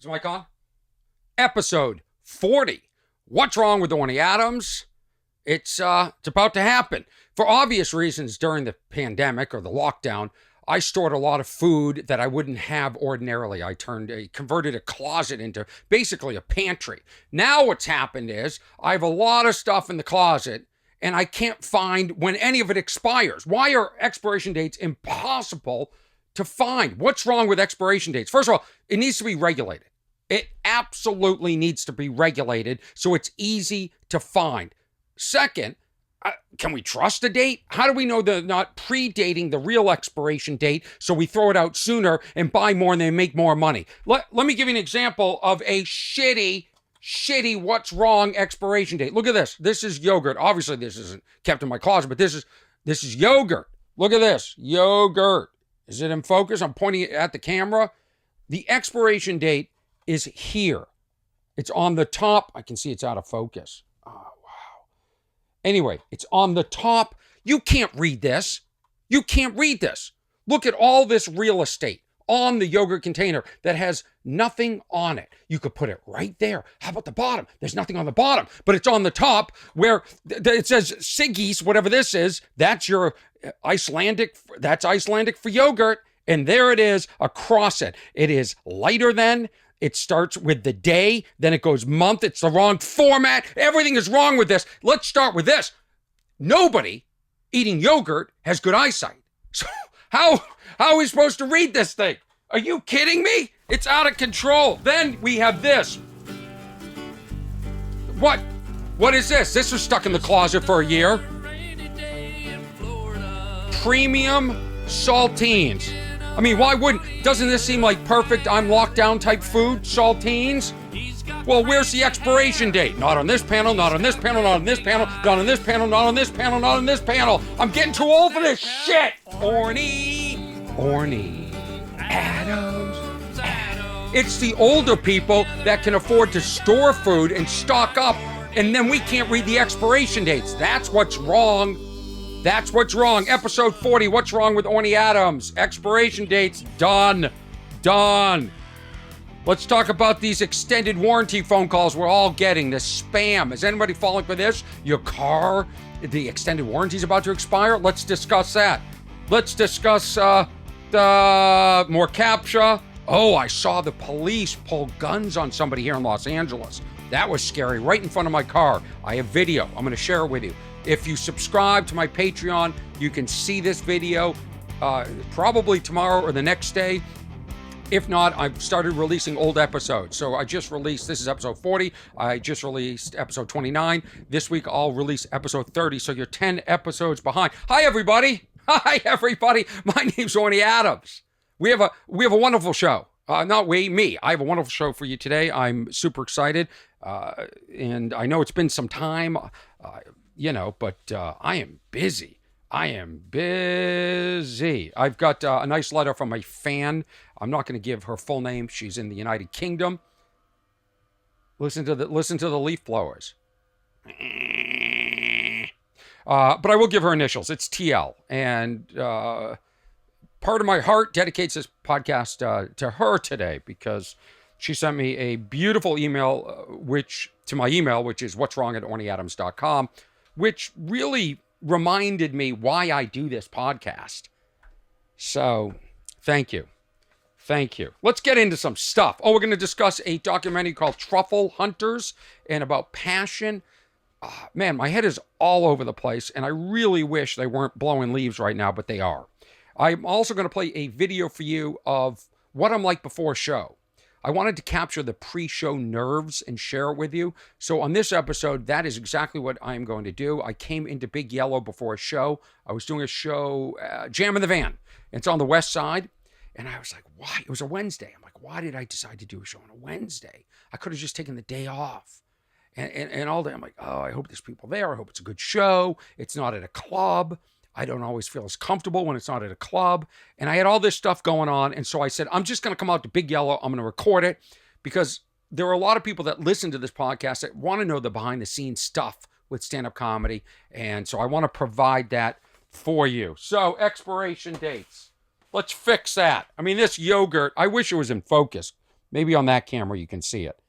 Is the mic on? Episode 40. What's wrong with Orny Adams? It's about to happen. For obvious reasons, during the pandemic or the lockdown, I stored a lot of food that I wouldn't have ordinarily. I converted a closet into basically a pantry. Now what's happened is I have a lot of stuff in the closet and I can't find when any of it expires. Why are expiration dates impossible to find? What's wrong with expiration dates? First of all, it needs to be regulated. It absolutely needs to be regulated so it's easy to find. Second, can we trust a date? How do we know they're not predating the real expiration date so we throw it out sooner and buy more and they make more money? Let me give you an example of a shitty what's wrong expiration date. Look at this. This is yogurt. Obviously, this isn't kept in my closet, but this is yogurt. Look at this. Yogurt. Is it in focus? I'm pointing at the camera. The expiration date is here. It's on the top. I can see it's out of focus. Oh, wow. Anyway, it's on the top. You can't read this. You can't read this. Look at all this real estate on the yogurt container that has nothing on it. You could put it right there. How about the bottom? There's nothing on the bottom, but it's on the top where it says Siggy's, whatever this is. That's your Icelandic. That's Icelandic for yogurt. And there it is across it. It is lighter than. It starts with the day, then it goes month. It's the wrong format. Everything is wrong with this. Let's start with this. Nobody eating yogurt has good eyesight. So how are we supposed to read this thing? Are you kidding me? It's out of control. Then we have this. What is this? This was stuck in the closet for a year. Premium saltines. I mean, why wouldn't? Doesn't this seem like perfect I'm locked down type food? Saltines? Well, where's the expiration date? Not on this panel, not on this panel, not on this panel, not on this panel, not on this panel, not on this panel. I'm getting too old for this shit. Orny Adams. It's the older people that can afford to store food and stock up, and then we can't read the expiration dates. That's what's wrong. That's what's wrong. Episode 40, what's wrong with Orny Adams? Expiration dates, done. Let's talk about these extended warranty phone calls we're all getting, the spam. Is anybody falling for this? Your car, the extended warranty is about to expire? Let's discuss that. Let's discuss the more CAPTCHA. Oh, I saw the police pull guns on somebody here in Los Angeles. That was scary, right in front of my car. I have video. I'm going to share it with you. If you subscribe to my Patreon, you can see this video probably tomorrow or the next day. If not, I've started releasing old episodes. So I just released, this is episode 40. I just released episode 29. This week I'll release episode 30. So you're 10 episodes behind. Hi, everybody. My name's Orny Adams. We have a wonderful show. Me. I have a wonderful show for you today. I'm super excited. And I know it's been some time. But I am busy. I've got a nice letter from a fan. I'm not going to give her full name. She's in the United Kingdom. Listen to the leaf blowers. But I will give her initials. It's TL. And part of my heart dedicates this podcast to her today because she sent me a beautiful email, which is what'swrong@ornyadams.com. Which really reminded me why I do this podcast. So, thank you. Let's get into some stuff. We're going to discuss a documentary called Truffle Hunters and about passion. Man, my head is all over the place, and I really wish they weren't blowing leaves right now, but they are. I'm also going to play a video for you of what I'm like before a show. I wanted to capture the pre-show nerves and share it with you. So on this episode, that is exactly what I'm going to do. I came into Big Yellow before a show. I was doing a show, Jam in the Van. It's on the West Side. And I was like, why? It was a Wednesday. I'm like, why did I decide to do a show on a Wednesday? I could have just taken the day off. And all day, I'm like, I hope there's people there. I hope it's a good show. It's not at a club. I don't always feel as comfortable when it's not at a club. And I had all this stuff going on. And so I said, I'm just going to come out to Big Yellow. I'm going to record it because there are a lot of people that listen to this podcast that want to know the behind the scenes stuff with stand-up comedy. And so I want to provide that for you. So expiration dates. Let's fix that. I mean, this yogurt, I wish it was in focus. Maybe on that camera you can see it.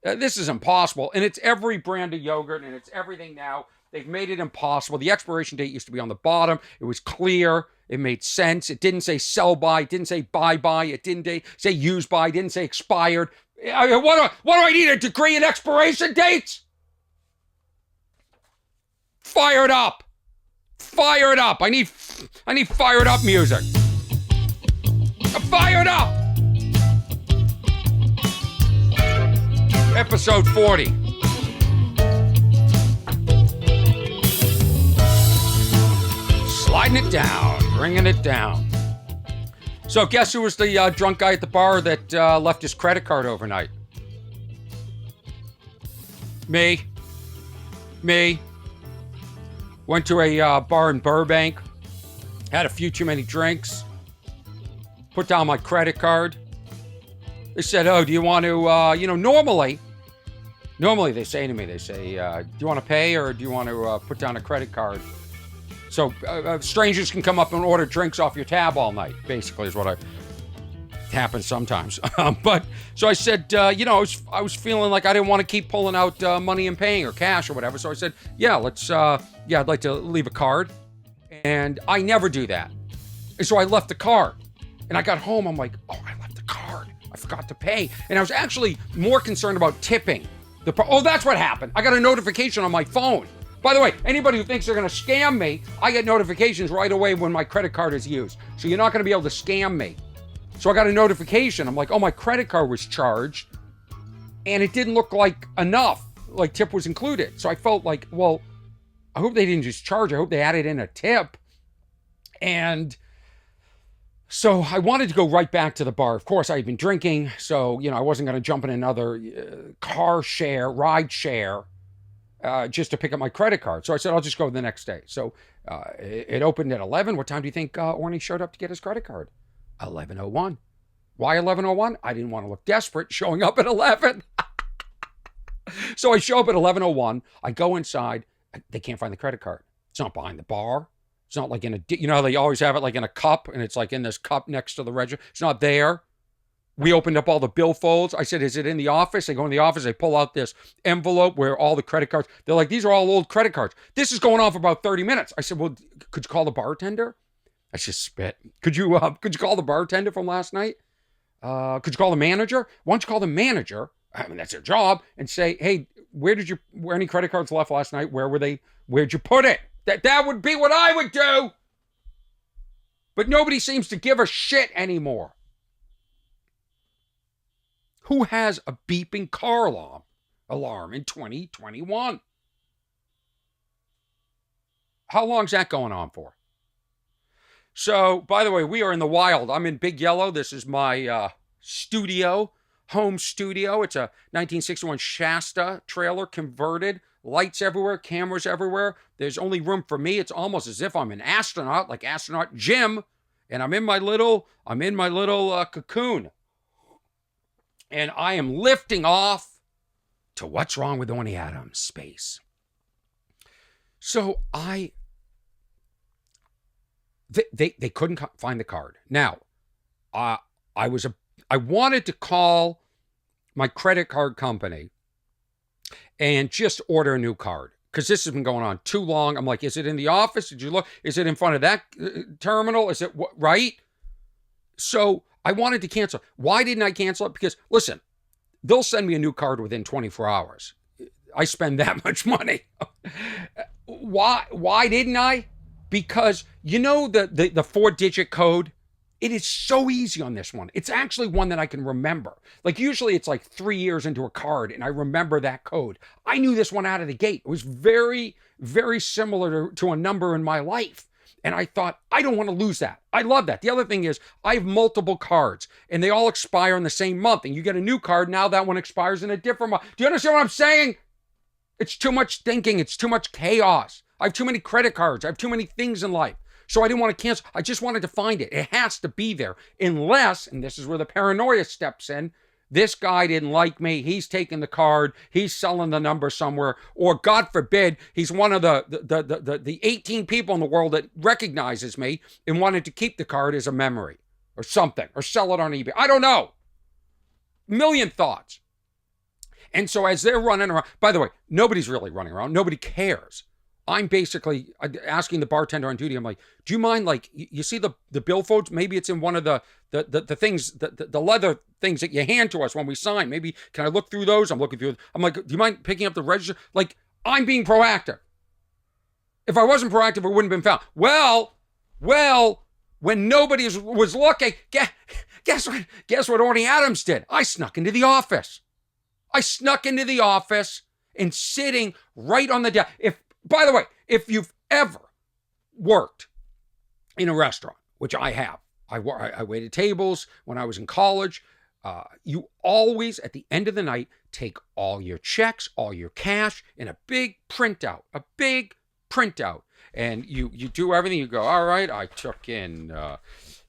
This is impossible. And it's every brand of yogurt, and it's everything now. They've made it impossible. The expiration date used to be on the bottom. It was clear. It made sense. It didn't say sell by. It didn't say buy by. It didn't say use by. It didn't say expired. What do I need, a degree in expiration dates? Fire it up. Fire it up. I need fired up music. Fire it up. Episode 40. Sliding it down, bringing it down. So guess who was the drunk guy at the bar that left his credit card overnight? Me. Went to a bar in Burbank, had a few too many drinks, put down my credit card. They said, oh, do you want to, normally they say to me, do you want to pay or do you want to put down a credit card? So strangers can come up and order drinks off your tab all night, basically is what happens sometimes. But so I said, I was feeling like I didn't want to keep pulling out money and paying or cash or whatever. So I said, I'd like to leave a card. And I never do that. And so I left the card. And I got home, I'm like, oh, I left the card. I forgot to pay. And I was actually more concerned about tipping. That's what happened. I got a notification on my phone. By the way, anybody who thinks they're going to scam me, I get notifications right away when my credit card is used. So you're not going to be able to scam me. So I got a notification. I'm like, oh, my credit card was charged. And it didn't look like enough, like tip was included. So I felt like, well, I hope they didn't just charge. I hope they added in a tip. And so I wanted to go right back to the bar. Of course, I had been drinking. So, I wasn't going to jump in another ride share. Just to pick up my credit card. So I said, I'll just go the next day. So it opened at 11. What time do you think Orny showed up to get his credit card? 11:01. Why 11:01? I didn't want to look desperate showing up at 11. So I show up at 11:01. I go inside. They can't find the credit card. It's not behind the bar. It's not like in a, they always have it like in a cup, and it's like in this cup next to the register. It's not there. We opened up all the billfolds. I said, is it in the office? They go in the office. They pull out this envelope where all the credit cards. They're like, these are all old credit cards. This is going on for about 30 minutes. I said, well, could you call the bartender? I just spit. Could you call the bartender from last night? Could you call the manager? Why don't you call the manager? I mean, that's their job. And say, hey, where any credit cards left last night? Where were they? Where'd you put it? That would be what I would do. But nobody seems to give a shit anymore. Who has a beeping car alarm in 2021? How long's that going on for? So, by the way, we are in the wild. I'm in Big Yellow. This is my home studio. It's a 1961 Shasta trailer, converted. Lights everywhere, cameras everywhere. There's only room for me. It's almost as if I'm an astronaut, like astronaut Jim, and I'm in my little cocoon. And I am lifting off to What's Wrong with Orny Adams space. So they couldn't find the card. Now, I wanted to call my credit card company and just order a new card, because this has been going on too long. I'm like, is it in the office? Did you look? Is it in front of that terminal? Is it right? So I wanted to cancel. Why didn't I cancel it? Because, listen, they'll send me a new card within 24 hours. I spend that much money. Why didn't I? Because, the 4-digit code, it is so easy on this one. It's actually one that I can remember. Like, usually it's like 3 years into a card and I remember that code. I knew this one out of the gate. It was very, very similar to a number in my life. And I thought, I don't want to lose that. I love that. The other thing is, I have multiple cards and they all expire in the same month. And you get a new card, now that one expires in a different month. Do you understand what I'm saying? It's too much thinking. It's too much chaos. I have too many credit cards. I have too many things in life. So I didn't want to cancel. I just wanted to find it. It has to be there. Unless, and this is where the paranoia steps in, this guy didn't like me. He's taking the card. He's selling the number somewhere. Or God forbid, he's one of the 18 people in the world that recognizes me and wanted to keep the card as a memory or something, or sell it on eBay. I don't know. million thoughts. And so as they're running around, by the way, nobody's really running around. Nobody cares. I'm basically asking the bartender on duty. I'm like, do you mind, like, you see the billfolds? Maybe it's in one of the things, the leather things that you hand to us when we sign. Maybe, can I look through those? I'm looking through. I'm like, do you mind picking up the register? Like, I'm being proactive. If I wasn't proactive, it wouldn't have been found. Well, when nobody was looking, guess what Orny Adams did? I snuck into the office. And sitting right on the desk. By the way, if you've ever worked in a restaurant, which I have, I waited tables when I was in college. You always, at the end of the night, take all your checks, all your cash in a big printout. And you do everything. You go, all right, I took in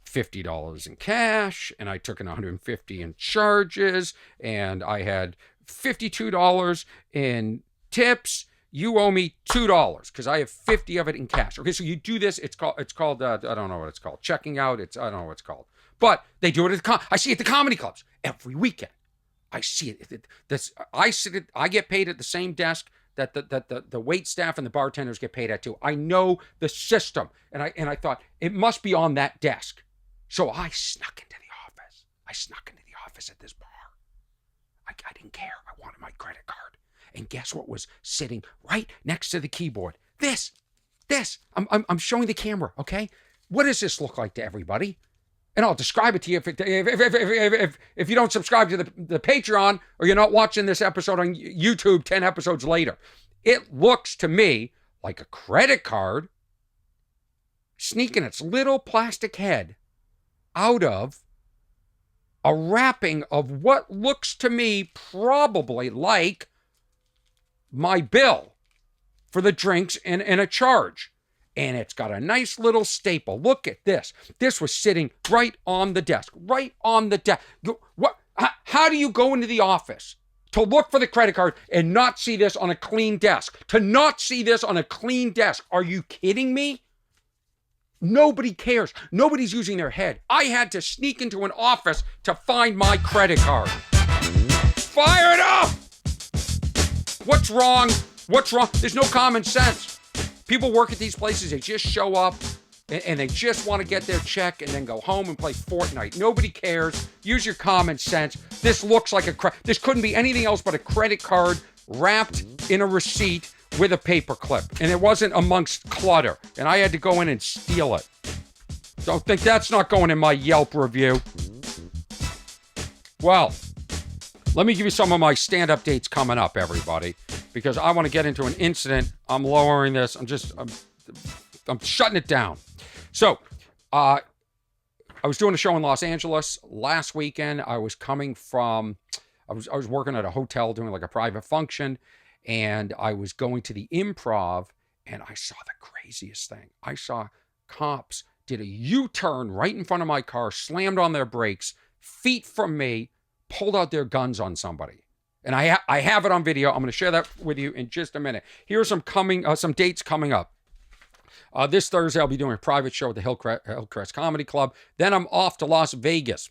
$50 in cash, and I took in $150 in charges, and I had $52 in tips. You owe me $2 because I have 50 of it in cash. Okay, so you do this. It's called I don't know what it's called. Checking out. I don't know what it's called. But they do it I see it at the comedy clubs every weekend. I see it. I get paid at the same desk that the wait staff and the bartenders get paid at too. I know the system, and I thought it must be on that desk. So I snuck into the office. At this bar. I didn't care. I wanted my credit card. And guess what was sitting right next to the keyboard? This. I'm showing the camera, okay? What does this look like to everybody? And I'll describe it to you if you don't subscribe to the Patreon, or you're not watching this episode on YouTube 10 episodes later. It looks to me like a credit card sneaking its little plastic head out of a wrapping of what looks to me probably like my bill for the drinks and a charge. And it's got a nice little staple. Look at this. This was sitting right on the desk. What? How do you go into the office to look for the credit card and not see this on a clean desk? Are you kidding me? Nobody cares. Nobody's using their head. I had to sneak into an office to find my credit card. Fire it up! What's wrong? There's no common sense. People work at these places, they just show up and they just want to get their check and then go home and play Fortnite. Nobody cares. Use your common sense. This looks like this couldn't be anything else but a credit card wrapped in a receipt with a paper clip. And it wasn't amongst clutter. And I had to go in and steal it. Don't think that's not going in my Yelp review. Well, let me give you some of my stand-up dates coming up, everybody, because I want to get into an incident. I'm lowering this. I'm shutting it down. So, I was doing a show in Los Angeles last weekend. I was coming from, I was working at a hotel doing like a private function, and I was going to the Improv, and I saw the craziest thing. I saw cops did a U-turn right in front of my car, slammed on their brakes, feet from me, pulled out their guns on somebody. And I have it on video. I'm going to share that with you in just a minute. Here are some dates coming up. This Thursday, I'll be doing a private show at the Hillcrest Comedy Club. Then I'm off to Las Vegas.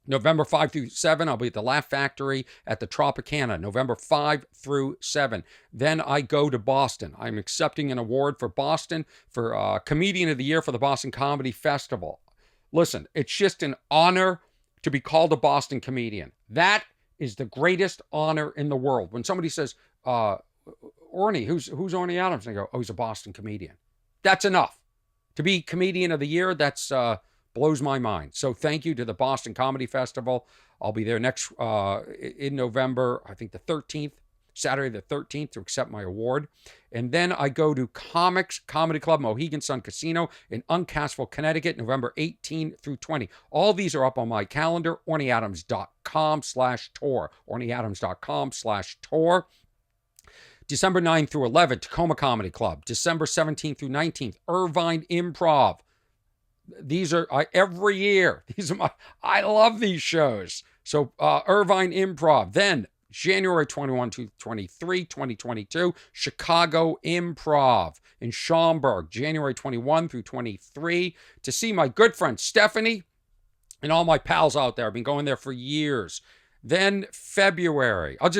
November 5 through 7, I'll be at the Laugh Factory at the Tropicana, November 5 through 7. Then I go to Boston. I'm accepting an award for Boston for Comedian of the Year for the Boston Comedy Festival. Listen, it's just an honor to be called a Boston comedian. That is the greatest honor in the world. When somebody says, Orny, who's Orny Adams? And I go, oh, he's a Boston comedian. That's enough. To be Comedian of the Year, that's blows my mind. So thank you to the Boston Comedy Festival. I'll be there in November, I think the 13th, Saturday the 13th, to accept my award. And then I go to Comics Comedy Club, Mohegan Sun Casino in Uncasville, Connecticut, November 18 through 20. All these are up on my calendar, ornyadams.com/tour, ornyadams.com/tour. December 9 through 11, Tacoma Comedy Club. December 17th through 19th, Irvine Improv. These are every year. I love these shows. So Irvine Improv. Then January 21 to 23, 2022, Chicago Improv in Schaumburg, January 21 through 23, to see my good friend Stephanie and all my pals out there. I've been going there for years. Then February. I'm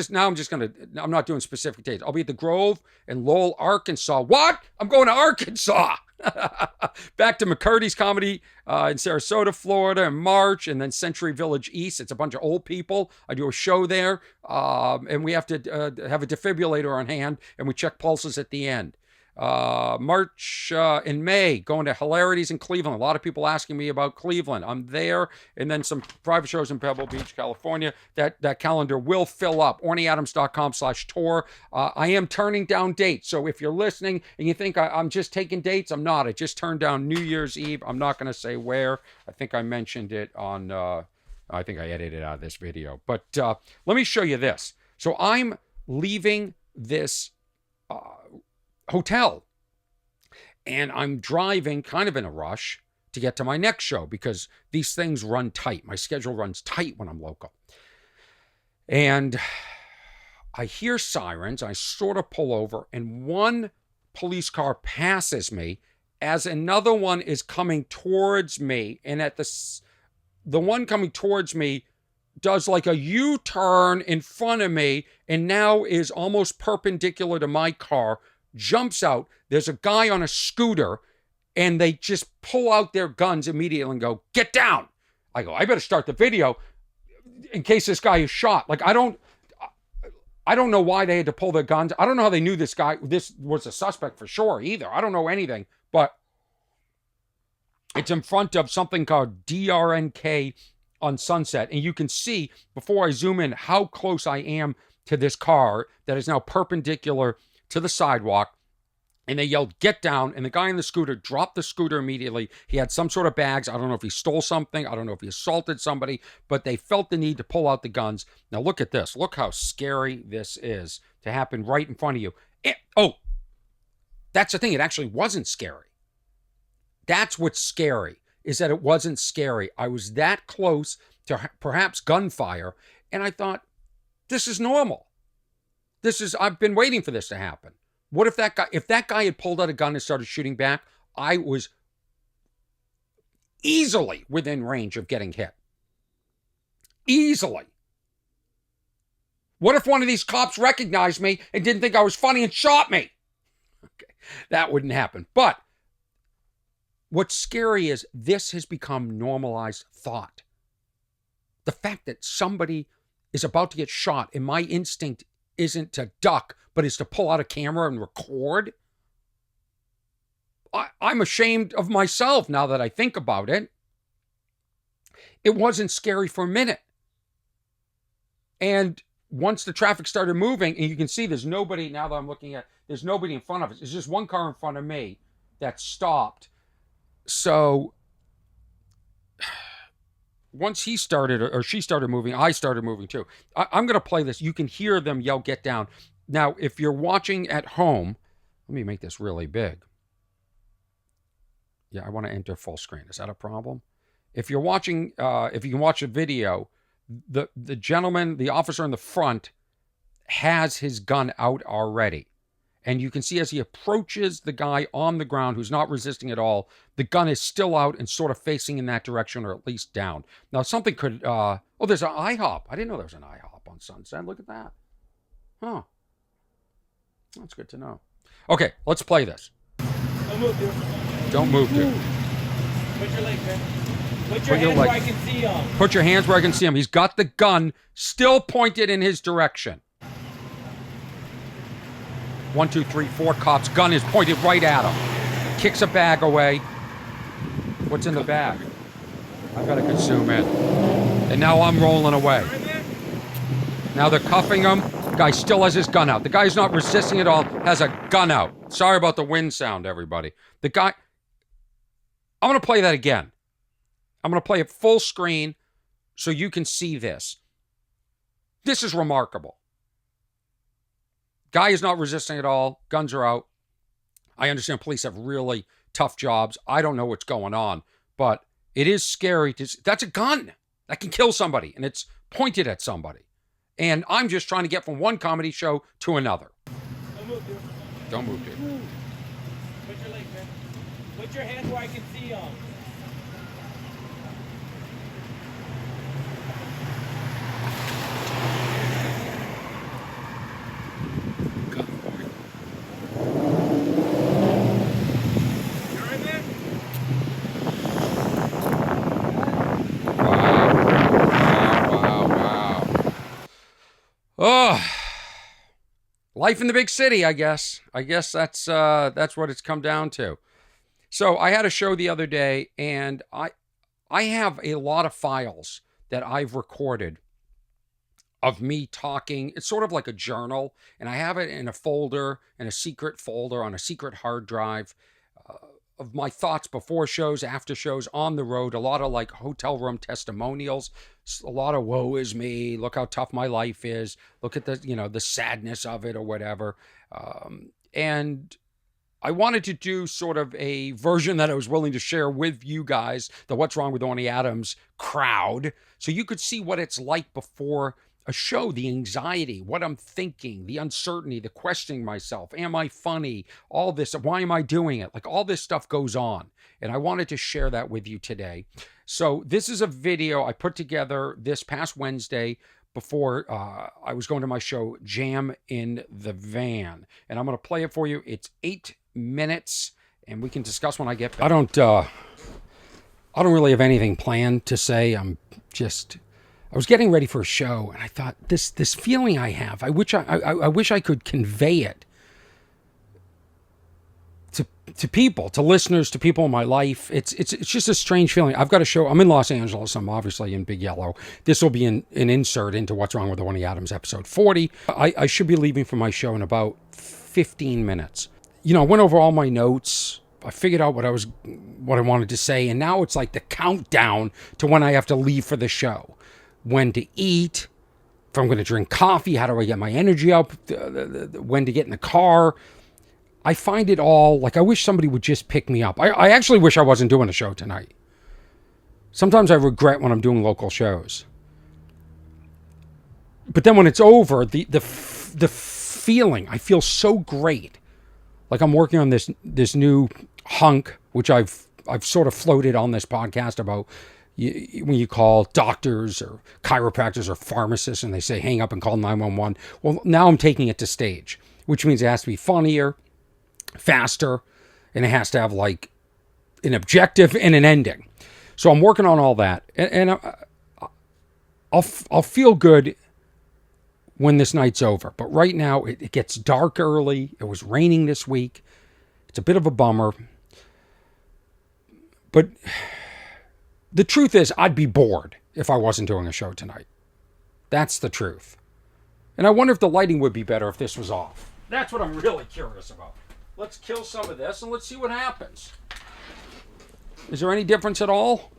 not doing specific dates. I'll be at the Grove in Lowell, Arkansas. What? I'm going to Arkansas. Back to McCurdy's Comedy in Sarasota, Florida in March, and then Century Village East. It's a bunch of old people. I do a show there, and we have to have a defibrillator on hand, and we check pulses at the end. March in May, going to Hilarities in Cleveland. A lot of people asking me about Cleveland. I'm there, and then some private shows in Pebble Beach, California. That calendar will fill up. OrnyAdams.com/tour. I am turning down dates, so if you're listening and you think I'm just taking dates, I'm not. I just turned down New Year's Eve. I'm not going to say where. I think I mentioned it on. I think I edited out of this video, but let me show you this. So I'm leaving this hotel, and I'm driving kind of in a rush to get to my next show because these things run tight. My schedule runs tight when I'm local. And I hear sirens. I sort of pull over, and one police car passes me as another one is coming towards me. And at the one coming towards me does like a U-turn in front of me and now is almost perpendicular to my car, jumps out. There's a guy on a scooter, and they just pull out their guns immediately and go, "Get down." I go, I better start the video in case this guy is shot. Like, I don't know why they had to pull their guns. I don't know how they knew this was a suspect for sure either. I don't know anything, but it's in front of something called DRNK on Sunset. And you can see, before I zoom in, how close I am to this car that is now perpendicular to the sidewalk. And they yelled, "Get down." And the guy in the scooter dropped the scooter immediately. He had some sort of bags. I don't know if he stole something. I don't know if he assaulted somebody, but they felt the need to pull out the guns. Now look at this. Look how scary this is to happen right in front of you. That's the thing. It actually wasn't scary. That's what's scary, is that it wasn't scary. I was that close to perhaps gunfire, and I thought, this is normal. I've been waiting for this to happen. What if that guy had pulled out a gun and started shooting back? I was easily within range of getting hit. Easily. What if one of these cops recognized me and didn't think I was funny and shot me? Okay, that wouldn't happen. But what's scary is this has become normalized thought. The fact that somebody is about to get shot and my instinct isn't to duck, but is to pull out a camera and record. I'm ashamed of myself now that I think about it. It wasn't scary for a minute. And once the traffic started moving, and you can see there's nobody, now that I'm looking at, there's nobody in front of us. There's just one car in front of me that stopped. So once he started, or she started moving, I started moving too. I'm going to play this. You can hear them yell, "Get down." Now, if you're watching at home, let me make this really big. Yeah, I want to enter full screen. Is that a problem? If you're watching, if you can watch a video, the gentleman, the officer in the front, has his gun out already. And you can see as he approaches the guy on the ground who's not resisting at all, the gun is still out and sort of facing in that direction, or at least down. Now, something could, there's an IHOP. I didn't know there was an IHOP on Sunset. Look at that. Huh. That's good to know. Okay, let's play this. Don't move, dude. Don't move, dude. Put your legs, man. Put your hands where I can see them. Put your hands where I can see him. He's got the gun still pointed in his direction. 1, 2, 3, 4 cops. Gun is pointed right at him. Kicks a bag away. What's in the bag? I gotta consume it. And now I'm rolling away. Now they're cuffing him. The guy still has his gun out. The guy's not resisting at all. Has a gun out. Sorry about the wind sound, everybody. The guy... I'm gonna play that again. I'm gonna play it full screen so you can see this. This is remarkable. Guy is not resisting at all. Guns are out. I understand police have really tough jobs. I don't know what's going on, but it is scary. That's a gun that can kill somebody, and it's pointed at somebody. And I'm just trying to get from one comedy show to another. Don't move, dude. Don't move, dude. Put your legs, man. Put your hands where I can see them. Oh, life in the big city, I guess. I guess that's what it's come down to. So I had a show the other day, and I have a lot of files that I've recorded of me talking. It's sort of like a journal, and I have it in a folder, in a secret folder on a secret hard drive, of my thoughts before shows, after shows, on the road. A lot of like hotel room testimonials, a lot of woe is me, look how tough my life is, look at the, the sadness of it or whatever. And I wanted to do sort of a version that I was willing to share with you guys, the What's Wrong with Orny Adams crowd, so you could see what it's like before a show, the anxiety, what I'm thinking, the uncertainty, the questioning myself. Am I funny? All this, why am I doing it? Like, all this stuff goes on. And I wanted to share that with you today. So this is a video I put together this past Wednesday before I was going to my show, Jam in the Van. And I'm going to play it for you. It's 8 minutes, and we can discuss when I get back. I don't really have anything planned to say. I was getting ready for a show, and I thought, this feeling I have, I wish I could convey it to people, to listeners, to people in my life. It's just a strange feeling. I've got a show. I'm in Los Angeles. I'm obviously in Big Yellow. This will be an insert into What's Wrong with Orny Adams, episode 40. I should be leaving for my show in about 15 minutes. I went over all my notes. I figured out what I wanted to say, and now it's like the countdown to when I have to leave for the show. When to eat, if I'm going to drink coffee, how do I get my energy up, when to get in the car. I find it all, like, I wish somebody would just pick me up. I actually wish I wasn't doing a show tonight. Sometimes I regret when I'm doing local shows. But then when it's over, the feeling, I feel so great. Like I'm working on this new hunk, which I've sort of floated on this podcast about. When you call doctors or chiropractors or pharmacists and they say hang up and call 911. Well, now I'm taking it to stage, which means it has to be funnier, faster, and it has to have like an objective and an ending. So I'm working on all that, and I'll feel good when this night's over. But right now it gets dark early. It was raining this week. It's a bit of a bummer, but the truth is, I'd be bored if I wasn't doing a show tonight. That's the truth. And I wonder if the lighting would be better if this was off. That's what I'm really curious about. Let's kill some of this and let's see what happens. Is there any difference at all?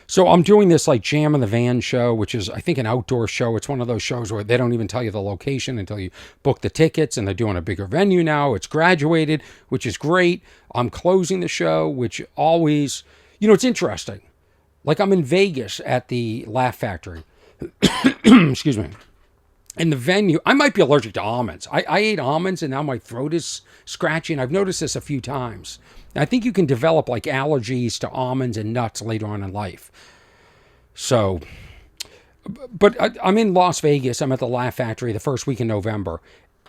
So I'm doing this like Jam in the Van show, which is, I think, an outdoor show. It's one of those shows where they don't even tell you the location until you book the tickets, and they're doing a bigger venue now. It's graduated, which is great. I'm closing the show, which always, it's interesting. Like I'm in Vegas at the Laugh Factory. Excuse me. In the venue, I might be allergic to almonds. I ate almonds and now my throat is scratchy, and I've noticed this a few times. And I think you can develop like allergies to almonds and nuts later on in life. So, but I'm in Las Vegas. I'm at the Laugh Factory the first week in November.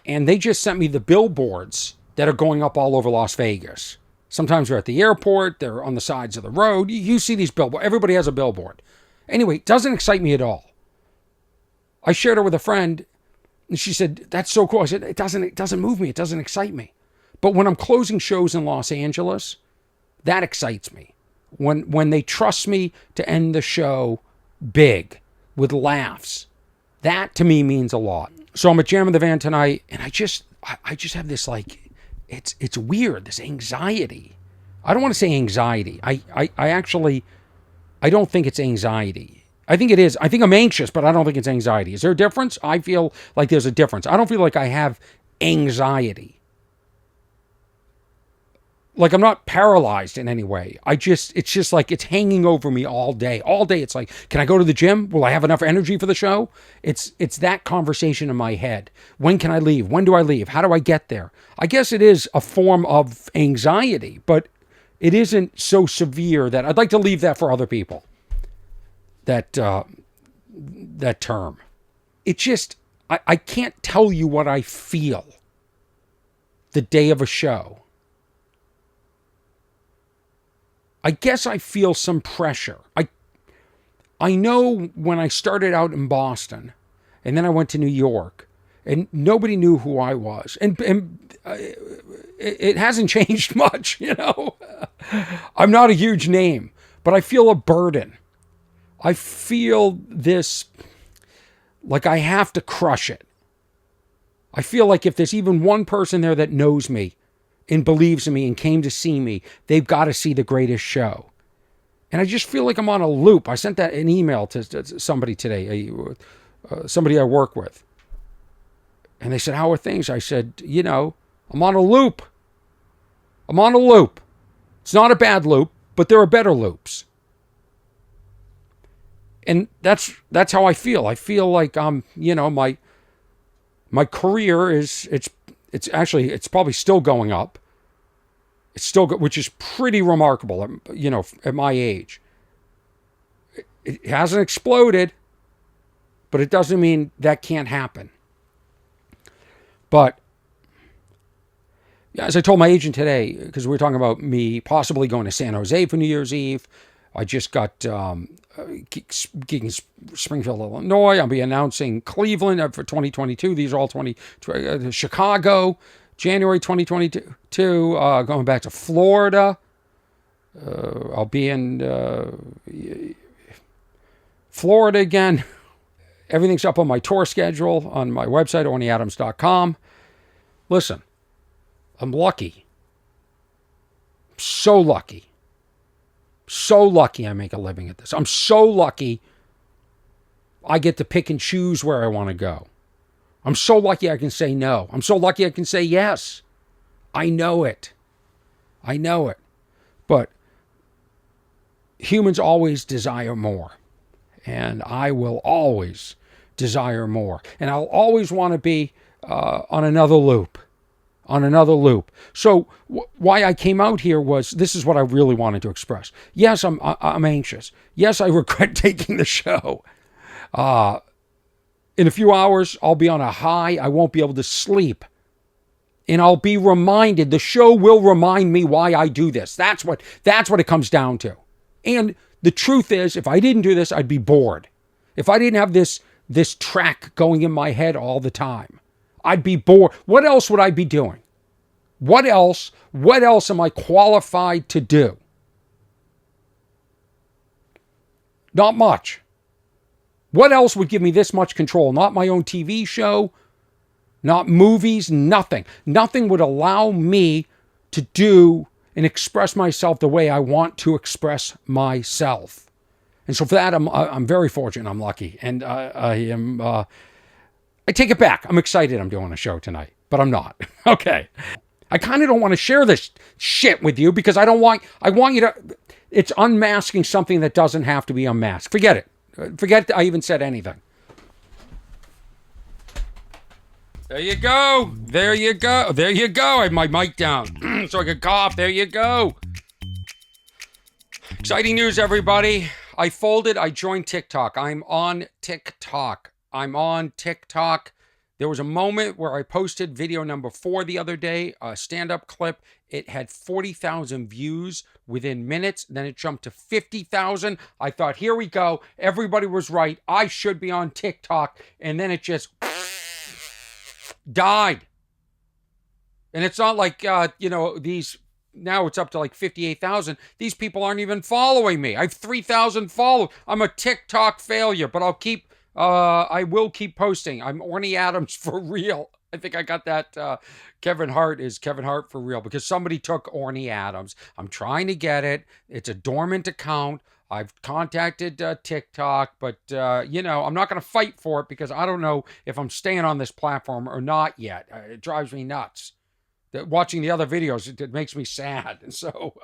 And they just sent me the billboards that are going up all over Las Vegas. Sometimes they're at the airport, they're on the sides of the road. You see these billboards. Everybody has a billboard. Anyway, it doesn't excite me at all. I shared it with a friend, and she said, that's so cool. I said, it doesn't move me. It doesn't excite me. But when I'm closing shows in Los Angeles, that excites me. When they trust me to end the show big, with laughs, that to me means a lot. So I'm at Jam in the Van tonight, and I just have this like, it's weird, this anxiety. I don't want to say anxiety. I don't think it's anxiety. I think it is. I think I'm anxious, but I don't think it's anxiety. Is there a difference? I feel like there's a difference. I don't feel like I have anxiety. Like I'm not paralyzed in any way. It's just like it's hanging over me all day. All day it's like, can I go to the gym? Will I have enough energy for the show? It's that conversation in my head. When can I leave? When do I leave? How do I get there? I guess it is a form of anxiety, but it isn't so severe that I'd like to leave that for other people. That term. It just, I can't tell you what I feel the day of a show. I guess I feel some pressure. I know when I started out in Boston And then I went to New York, and nobody knew who I was. And it hasn't changed much, you know. I'm not a huge name, but I feel a burden. I feel this, like I have to crush it. I feel like if there's even one person there that knows me and believes in me and came to see me, they've got to see the greatest show. And I just feel like I'm on a loop. I sent that an email to somebody today, somebody I work with. And they said, how are things? I said, you know, I'm on a loop. I'm on a loop. It's not a bad loop, but there are better loops. And that's how I feel. I feel like you know, my career is it's probably still going up. It's still which is pretty remarkable, you know, at my age. It hasn't exploded, but it doesn't mean that can't happen. But as I told my agent today, because we were talking about me possibly going to San Jose for New Year's Eve, I just got gigging Springfield, Illinois. I'll be announcing Cleveland for 2022. These are all Chicago, January 2022. Going back to Florida. I'll be in Florida again. Everything's up on my tour schedule on my website, ornyadams.com. Listen, I'm lucky. So lucky. So lucky I make a living at this. I'm so lucky I get to pick and choose where I want to go. I'm so lucky I can say no. I'm so lucky I can say yes. I know it. I know it. But humans always desire more. And I will always desire more. And I'll always want to be on another loop. On another loop. So why I came out here was, this is what I really wanted to express. Yes, I'm anxious. Yes, I regret taking the show. In a few hours, I'll be on a high. I won't be able to sleep. And I'll be reminded, the show will remind me why I do this. That's what it comes down to. And the truth is, if I didn't do this, I'd be bored. If I didn't have this track going in my head all the time, I'd be bored. What else would I be doing? What else am I qualified to do? Not much. What else would give me this much control? Not my own TV show, not movies, nothing. Nothing would allow me to do and express myself the way I want to express myself. And so for that, I'm very fortunate. I'm lucky. And I take it back. I'm excited I'm doing a show tonight, but I'm not. Okay. I kind of don't want to share this shit with you because I want you to, it's unmasking something that doesn't have to be unmasked. Forget it. Forget I even said anything. There you go. There you go. There you go. I have my mic down so I could cough. There you go. Exciting news, everybody. I folded. I joined TikTok. I'm on TikTok. There was a moment where I posted video number 4 the other day, a stand-up clip. It had 40,000 views within minutes. Then it jumped to 50,000. I thought, here we go. Everybody was right. I should be on TikTok. And then it just died. And it's not like, these, now it's up to like 58,000. These people aren't even following me. I have 3,000 followers. I'm a TikTok failure, but I will keep posting. I'm Orny Adams for real. I think I got that. Kevin Hart is Kevin Hart for real because somebody took Orny Adams. I'm trying to get it. It's a dormant account. I've contacted TikTok, but, I'm not going to fight for it because I don't know if I'm staying on this platform or not yet. It drives me nuts. Watching the other videos, it makes me sad. And so,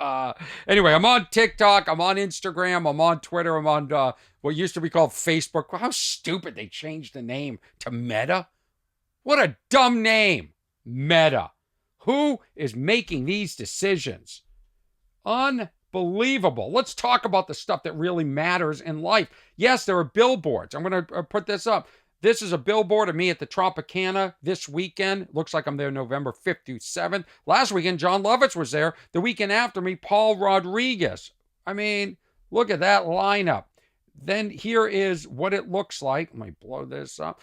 anyway, I'm on TikTok. I'm on Instagram. I'm on Twitter. I'm on what used to be called Facebook. How stupid they changed the name to Meta. What a dumb name. Meta. Who is making these decisions? Unbelievable. Let's talk about the stuff that really matters in life. Yes, there are billboards. I'm going to put this up. This is a billboard of me at the Tropicana this weekend. Looks like I'm there November 5th through 7th. Last weekend, John Lovitz was there. The weekend after me, Paul Rodriguez. I mean, look at that lineup. Then here is what it looks like. Let me blow this up.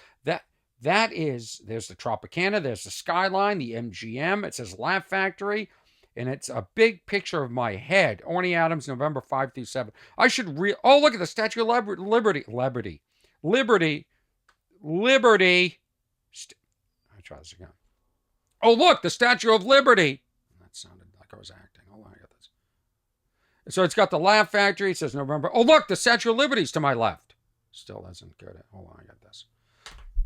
There's the Tropicana, there's the skyline, the MGM. It says Laugh Factory, and it's a big picture of my head. Orny Adams, November 5 through 7. I should oh, look at the Statue of Liberty. Liberty. I'll try this again. Oh, look, the Statue of Liberty. That sounded like I was acting. Hold on, I got this. So it's got the Laugh Factory. It says November. Oh, look, the Statue of Liberty's to my left. Still isn't good. Hold on, I got this.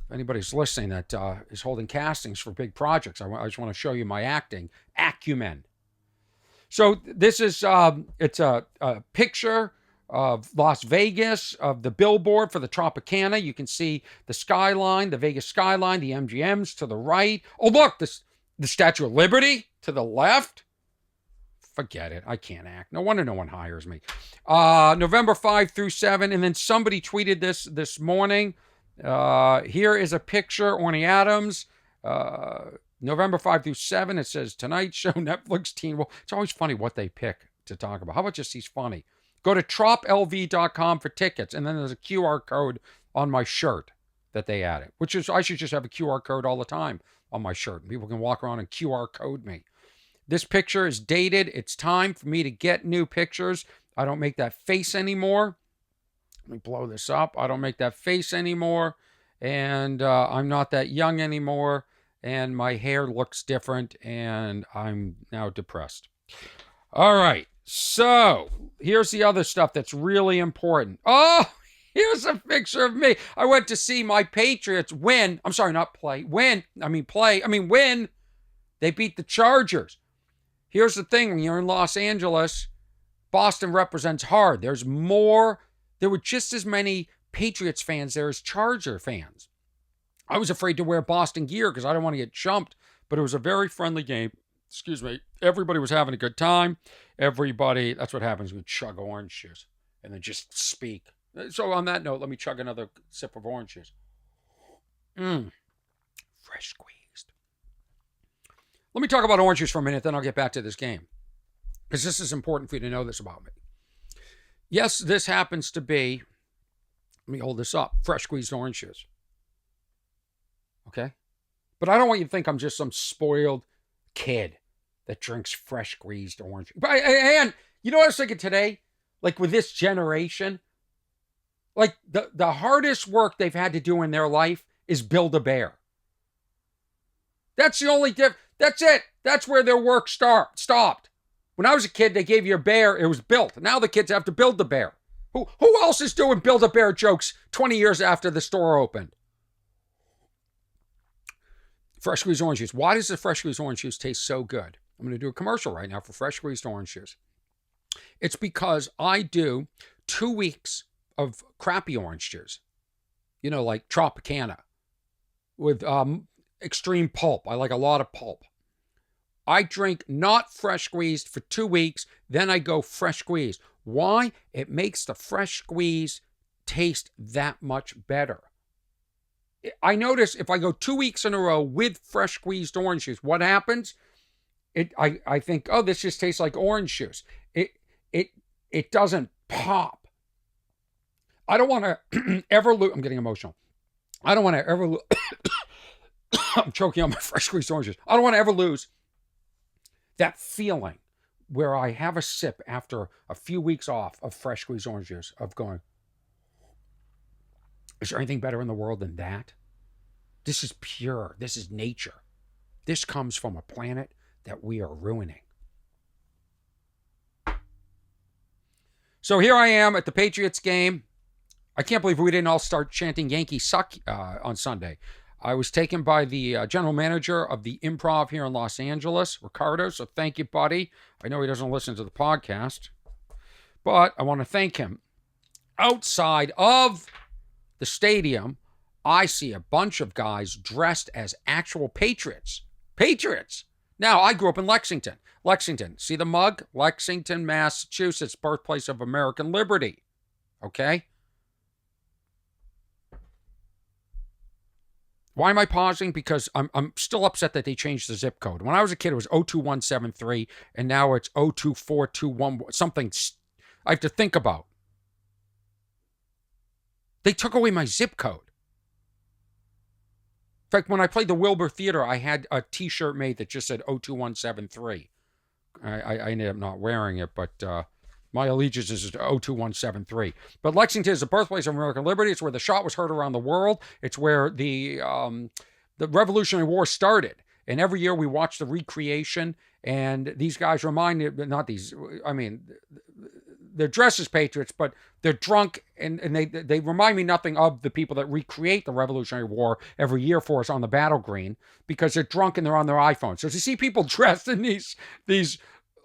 If anybody's listening that is holding castings for big projects, I just want to show you my acting acumen. So this is, it's a picture of Las Vegas, of the billboard for the Tropicana. You can see the skyline, the Vegas skyline, the MGMs to the right. Oh, look, the Statue of Liberty to the left. Forget it. I can't act. No wonder no one hires me. November 5 through 7. And then somebody tweeted this morning. Here is a picture, Orny Adams, November 5 through 7. It says Tonight Show, Netflix, Teen Wolf. It's always funny what they pick to talk about. How about just he's funny? Go to troplv.com for tickets. And then there's a QR code on my shirt that they added, which is, I should just have a QR code all the time on my shirt. People can walk around and QR code me. This picture is dated. It's time for me to get new pictures. I don't make that face anymore. Let me blow this up. I don't make that face anymore. And I'm not that young anymore. And my hair looks different. And I'm now depressed. All right. So here's the other stuff that's really important. Oh, here's a picture of me. I went to see my Patriots win. I'm sorry, not play. Win. Win. They beat the Chargers. Here's the thing. When you're in Los Angeles, Boston represents hard. There were just as many Patriots fans there as Charger fans. I was afraid to wear Boston gear because I don't want to get jumped, but it was a very friendly game. Excuse me. Everybody was having a good time. Everybody, that's what happens when you chug orange juice and then just speak. So on that note, let me chug another sip of orange juice. Fresh squeezed. Let me talk about orange juice for a minute, then I'll get back to this game. Because this is important for you to know this about me. Yes, this happens to be, let me hold this up, fresh squeezed orange juice. Okay? But I don't want you to think I'm just some spoiled kid that drinks fresh squeezed orange. And you know what I was thinking today? Like with this generation, like the hardest work they've had to do in their life is build a bear. That's the only that's it. That's where their work stopped. When I was a kid, they gave you a bear, it was built. Now the kids have to build the bear. Who else is doing Build-A-Bear jokes 20 years after the store opened? Fresh squeezed orange juice. Why does the fresh squeezed orange juice taste so good? I'm going to do a commercial right now for fresh squeezed orange juice. It's because I do 2 weeks of crappy orange juice. You know, like Tropicana with extreme pulp. I like a lot of pulp. I drink not fresh squeezed for 2 weeks, then I go fresh squeezed. Why? It makes the fresh squeeze taste that much better. I notice if I go 2 weeks in a row with fresh squeezed orange juice, what happens? I think, oh, this just tastes like orange juice. It doesn't pop. I don't want to ever lose. I'm getting emotional. I don't want to ever lose. I'm choking on my fresh squeezed orange juice. I don't want to ever lose that feeling where I have a sip after a few weeks off of fresh squeezed orange juice of going, is there anything better in the world than that? This is pure. This is nature. This comes from a planet that we are ruining. So here I am at the Patriots game. I can't believe we didn't all start chanting Yankee suck on Sunday. I was taken by the general manager of the Improv here in Los Angeles, Ricardo. So thank you, buddy. I know he doesn't listen to the podcast, but I want to thank him. Outside of the stadium, I see a bunch of guys dressed as actual patriots. Patriots! Now, I grew up in Lexington. Lexington, see the mug? Lexington, Massachusetts, birthplace of American liberty. Okay? Why am I pausing? Because I'm still upset that they changed the zip code. When I was a kid, it was 02173, and now it's 024211. Something I have to think about. They took away my zip code. In fact, when I played the Wilbur Theater, I had a T-shirt made that just said 02173. I ended up not wearing it, but my allegiance is to 02173. But Lexington is the birthplace of American liberty. It's where the shot was heard around the world. It's where the Revolutionary War started. And every year we watch the recreation. And these guys remind me, not these, I mean, they're dressed as patriots, but they're drunk, and they remind me nothing of the people that recreate the Revolutionary War every year for us on the battle green, because they're drunk and they're on their iPhones. So to see people dressed in these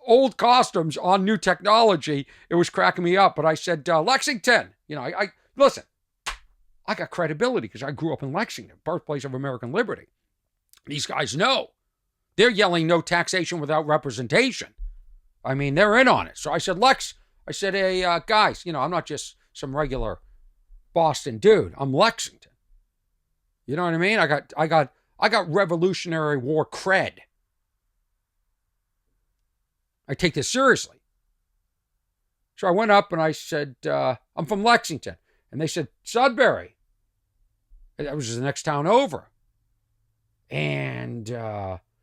old costumes on new technology, it was cracking me up. But I said, Lexington, I listen, I got credibility because I grew up in Lexington, birthplace of American liberty. These guys know. They're yelling no taxation without representation. I mean, they're in on it. So I said, hey, guys, I'm not just some regular Boston dude. I'm Lexington. You know what I mean? I got Revolutionary War cred. I take this seriously. So I went up and I said, I'm from Lexington. And they said, Sudbury. That was the next town over. And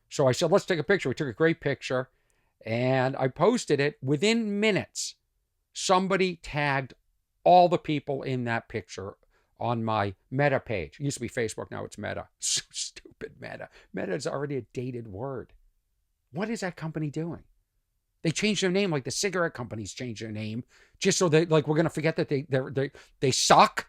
so I said, let's take a picture. We took a great picture. And I posted it. Within minutes, somebody tagged all the people in that picture on my Meta page. It used to be Facebook, now it's Meta. So stupid, Meta. Meta is already a dated word. What is that company doing? They changed their name like the cigarette companies changed their name just so we're going to forget that they suck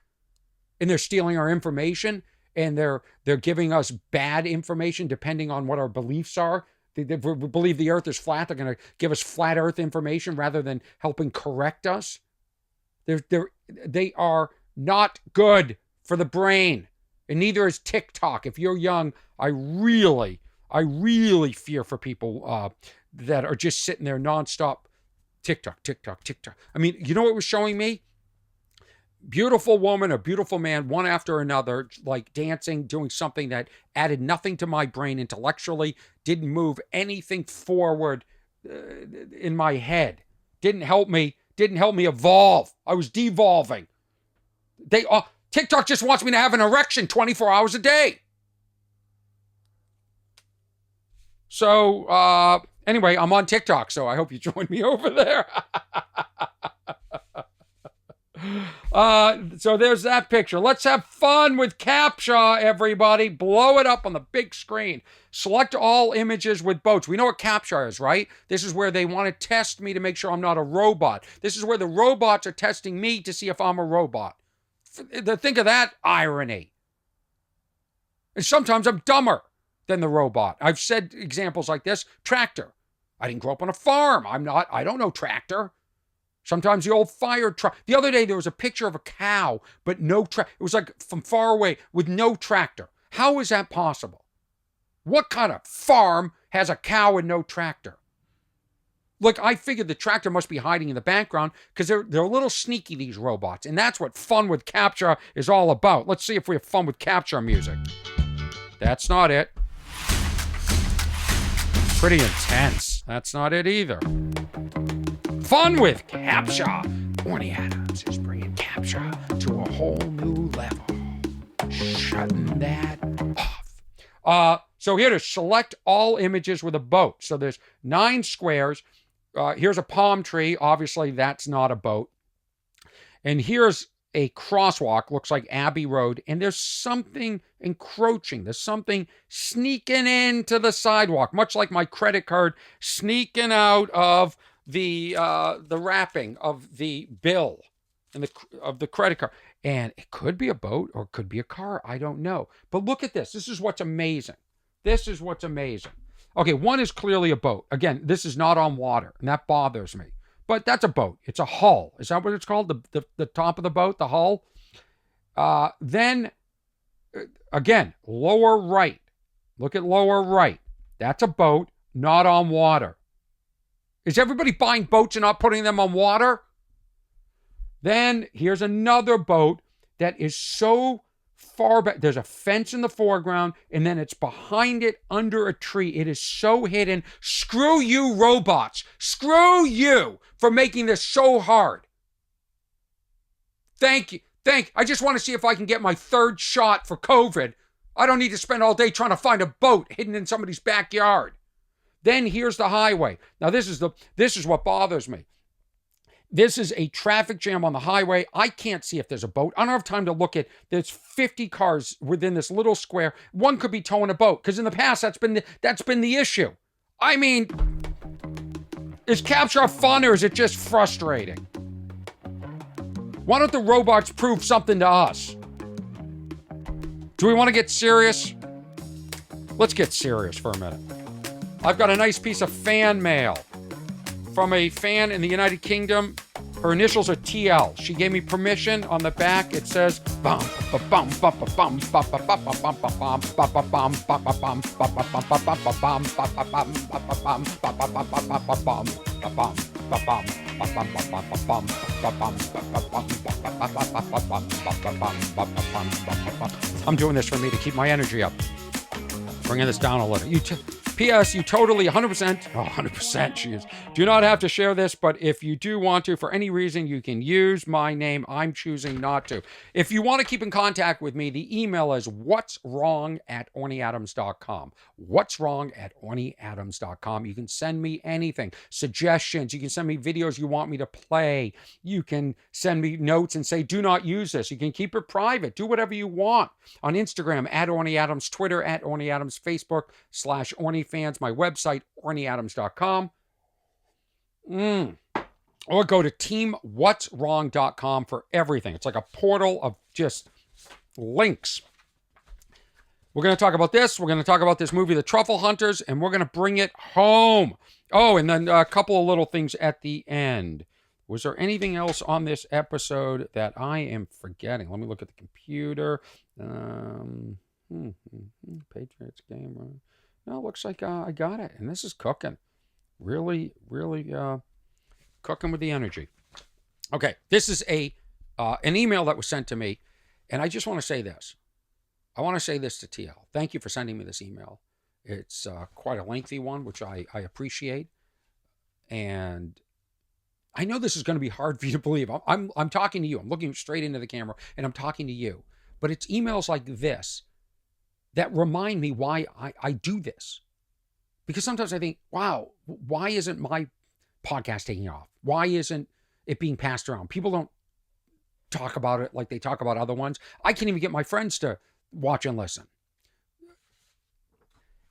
and they're stealing our information and they're giving us bad information depending on what our beliefs are. They believe the earth is flat. They're going to give us flat earth information rather than helping correct us. They are not good for the brain. And neither is TikTok. If you're young, I really fear for people that are just sitting there nonstop. TikTok. I mean, you know what it was showing me? Beautiful woman or beautiful man, one after another, like dancing, doing something that added nothing to my brain intellectually, didn't move anything forward in my head, didn't help me evolve. I was devolving. TikTok just wants me to have an erection 24 hours a day. So anyway, I'm on TikTok, so I hope you join me over there. So there's that picture. Let's have fun with CAPTCHA, everybody. Blow it up on the big screen. Select all images with boats. We know what CAPTCHA is, right? This is where they want to test me to make sure I'm not a robot. This is where the robots are testing me to see if I'm a robot. Think of that irony. And sometimes I'm dumber than the robot. I've said examples like this. Tractor. I didn't grow up on a farm. I don't know tractor. Sometimes the old fire truck. The other day, there was a picture of a cow, but no tractor. It was like from far away with no tractor. How is that possible? What kind of farm has a cow and no tractor? Look, I figured the tractor must be hiding in the background because they're a little sneaky, these robots. And that's what fun with CAPTCHA is all about. Let's see if we have fun with CAPTCHA music. That's not it. Pretty intense. That's not it either. Fun with CAPTCHA. Orny Adams is bringing CAPTCHA to a whole new level. Shutting that off. So here to select all images with a boat. So there's 9 squares. Here's a palm tree. Obviously, that's not a boat. And here's a crosswalk. Looks like Abbey Road. And there's something encroaching. There's something sneaking into the sidewalk, much like my credit card sneaking out of the wrapping of the bill and of the credit card. And it could be a boat or it could be a car. I don't know. But look at this. This is what's amazing. Okay, one is clearly a boat. Again, this is not on water, and that bothers me. But that's a boat. It's a hull. Is that what it's called? The top of the boat, the hull? Then, again, lower right. Look at lower right. That's a boat, not on water. Is everybody buying boats and not putting them on water? Then here's another boat that is so far back. There's a fence in the foreground, and then it's behind it under a tree. It is so hidden. Screw you, robots. Screw you for making this so hard. Thank you. I just want to see if I can get my third shot for COVID. I don't need to spend all day trying to find a boat hidden in somebody's backyard. Then here's the highway. Now this is what bothers me. This is a traffic jam on the highway. I can't see if there's a boat. I don't have time to look at, there's 50 cars within this little square. One could be towing a boat, because in the past that's been the issue. I mean, is capture fun or is it just frustrating? Why don't the robots prove something to us? Do we want to get serious? Let's get serious for a minute. I've got a nice piece of fan mail from a fan in the United Kingdom. Her initials are TL. She gave me permission. On the back it says bum bum bum bum bum bum bum bum bum bum I'm doing this for me to keep my energy up. Bringing this down a little. P.S. You totally 100%, she is. Do not have to share this, but if you do want to, for any reason, you can use my name. I'm choosing not to. If you want to keep in contact with me, the email is whatswrong@ornyadams.com. whatswrong@ornyadams.com. You can send me anything, suggestions. You can send me videos you want me to play. You can send me notes and say, do not use this. You can keep it private. Do whatever you want. On Instagram, @OrnyAdams, Twitter, @OrnyAdams, Facebook, /OrnyFans, my website, ornyadams.com. Or go to teamwhatswrong.com for everything. It's like a portal of just links. We're going to talk about this. We're going to talk about this movie, The Truffle Hunters, and we're going to bring it home. Oh, and then a couple of little things at the end. Was there anything else on this episode that I am forgetting? Let me look at the computer. Patriots game. No, it looks like I got it. And this is cooking. Really, really cooking with the energy. Okay, this is an email that was sent to me. And I just want to say this. I want to say this to TL. Thank you for sending me this email. It's quite a lengthy one, which I appreciate. And I know this is going to be hard for you to believe. I'm talking to you. I'm looking straight into the camera, and I'm talking to you. But it's emails like this that remind me why I do this. Because sometimes I think, wow, why isn't my podcast taking off? Why isn't it being passed around? People don't talk about it like they talk about other ones. I can't even get my friends to watch and listen.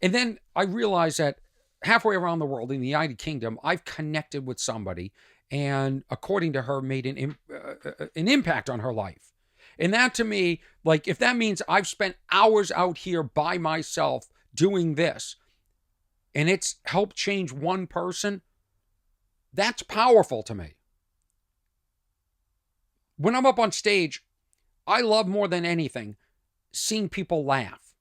And then I realized that halfway around the world in the United Kingdom, I've connected with somebody and, according to her, made an impact on her life. And that, to me, like, if that means I've spent hours out here by myself doing this, and it's helped change one person, that's powerful to me. When I'm up on stage, I love more than anything seeing people laugh.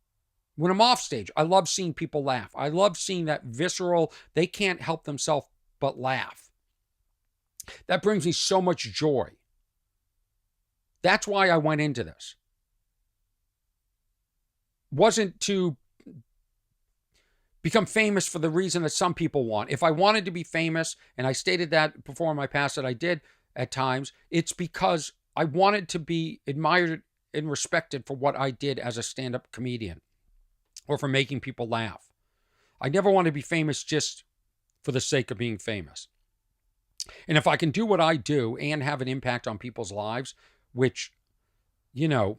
When I'm off stage, I love seeing people laugh. I love seeing that visceral, they can't help themselves but laugh. That brings me so much joy. That's why I went into this. Wasn't to become famous for the reason that some people want. If I wanted to be famous, and I stated that before in my past that I did at times, it's because I wanted to be admired and respected for what I did as a stand-up comedian or for making people laugh. I never want to be famous just for the sake of being famous. And if I can do what I do and have an impact on people's lives, which, you know,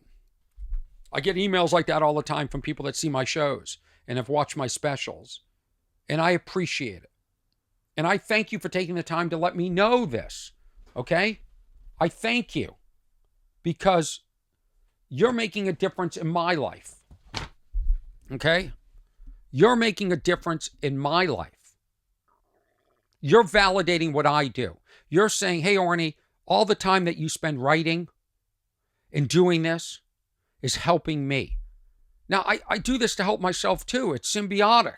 I get emails like that all the time from people that see my shows and have watched my specials. And I appreciate it. And I thank you for taking the time to let me know this. Okay? I thank you. Because you're making a difference in my life. Okay? You're making a difference in my life. You're validating what I do. You're saying, hey, Orny, all the time that you spend writing and doing this is helping me. Now, I do this to help myself too. It's symbiotic,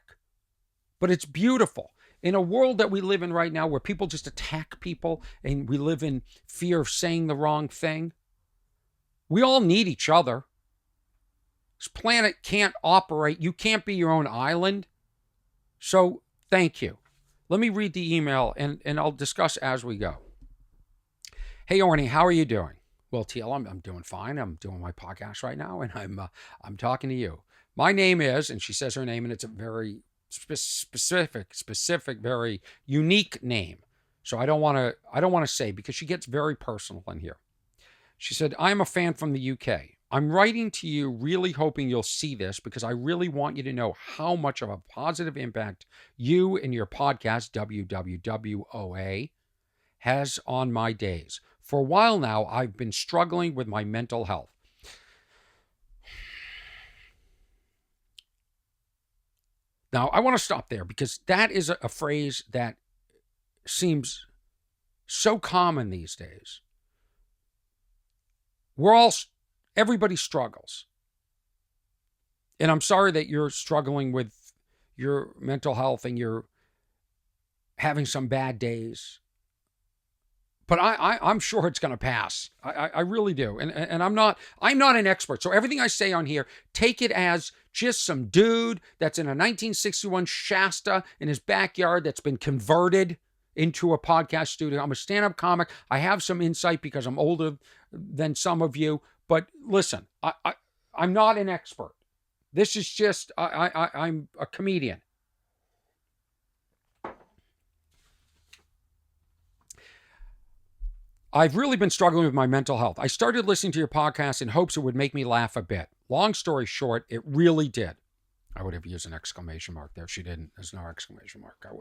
but it's beautiful. In a world that we live in right now where people just attack people and we live in fear of saying the wrong thing, we all need each other. This planet can't operate. You can't be your own island. So thank you. Let me read the email and I'll discuss as we go. Hey, Orny, how are you doing? Well, TL, I'm doing fine. I'm doing my podcast right now, and I'm talking to you. My name is, and she says her name, and it's a very specific, very unique name. So I don't want to say, because she gets very personal in here. She said, I'm a fan from the UK. I'm writing to you really hoping you'll see this, because I really want you to know how much of a positive impact you and your podcast, WWWOA, has on my days. For a while now, I've been struggling with my mental health. Now, I want to stop there, because that is a phrase that seems so common these days. Everybody struggles. And I'm sorry that you're struggling with your mental health and you're having some bad days. But I'm sure it's going to pass. I really do. And I'm not an expert. So everything I say on here, take it as just some dude that's in a 1961 Shasta in his backyard that's been converted into a podcast studio. I'm a stand-up comic. I have some insight because I'm older than some of you. But listen, I'm not an expert. This is just, I'm a comedian. I've really been struggling with my mental health. I started listening to your podcast in hopes it would make me laugh a bit. Long story short, it really did. I would have used an exclamation mark there. She didn't. There's no exclamation mark. I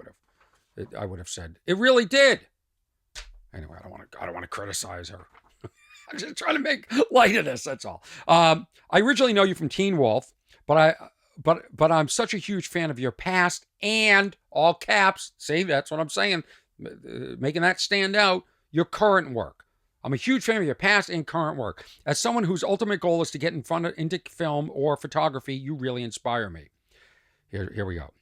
would have said, it really did. Anyway, I don't want to criticize her. I'm just trying to make light of this. That's all. I originally know you from Teen Wolf, but I'm such a huge fan of your past and, all caps, see, that's what I'm saying, making that stand out, your current work. I'm a huge fan of your past and current work. As someone whose ultimate goal is to get into film or photography, you really inspire me. Here we go.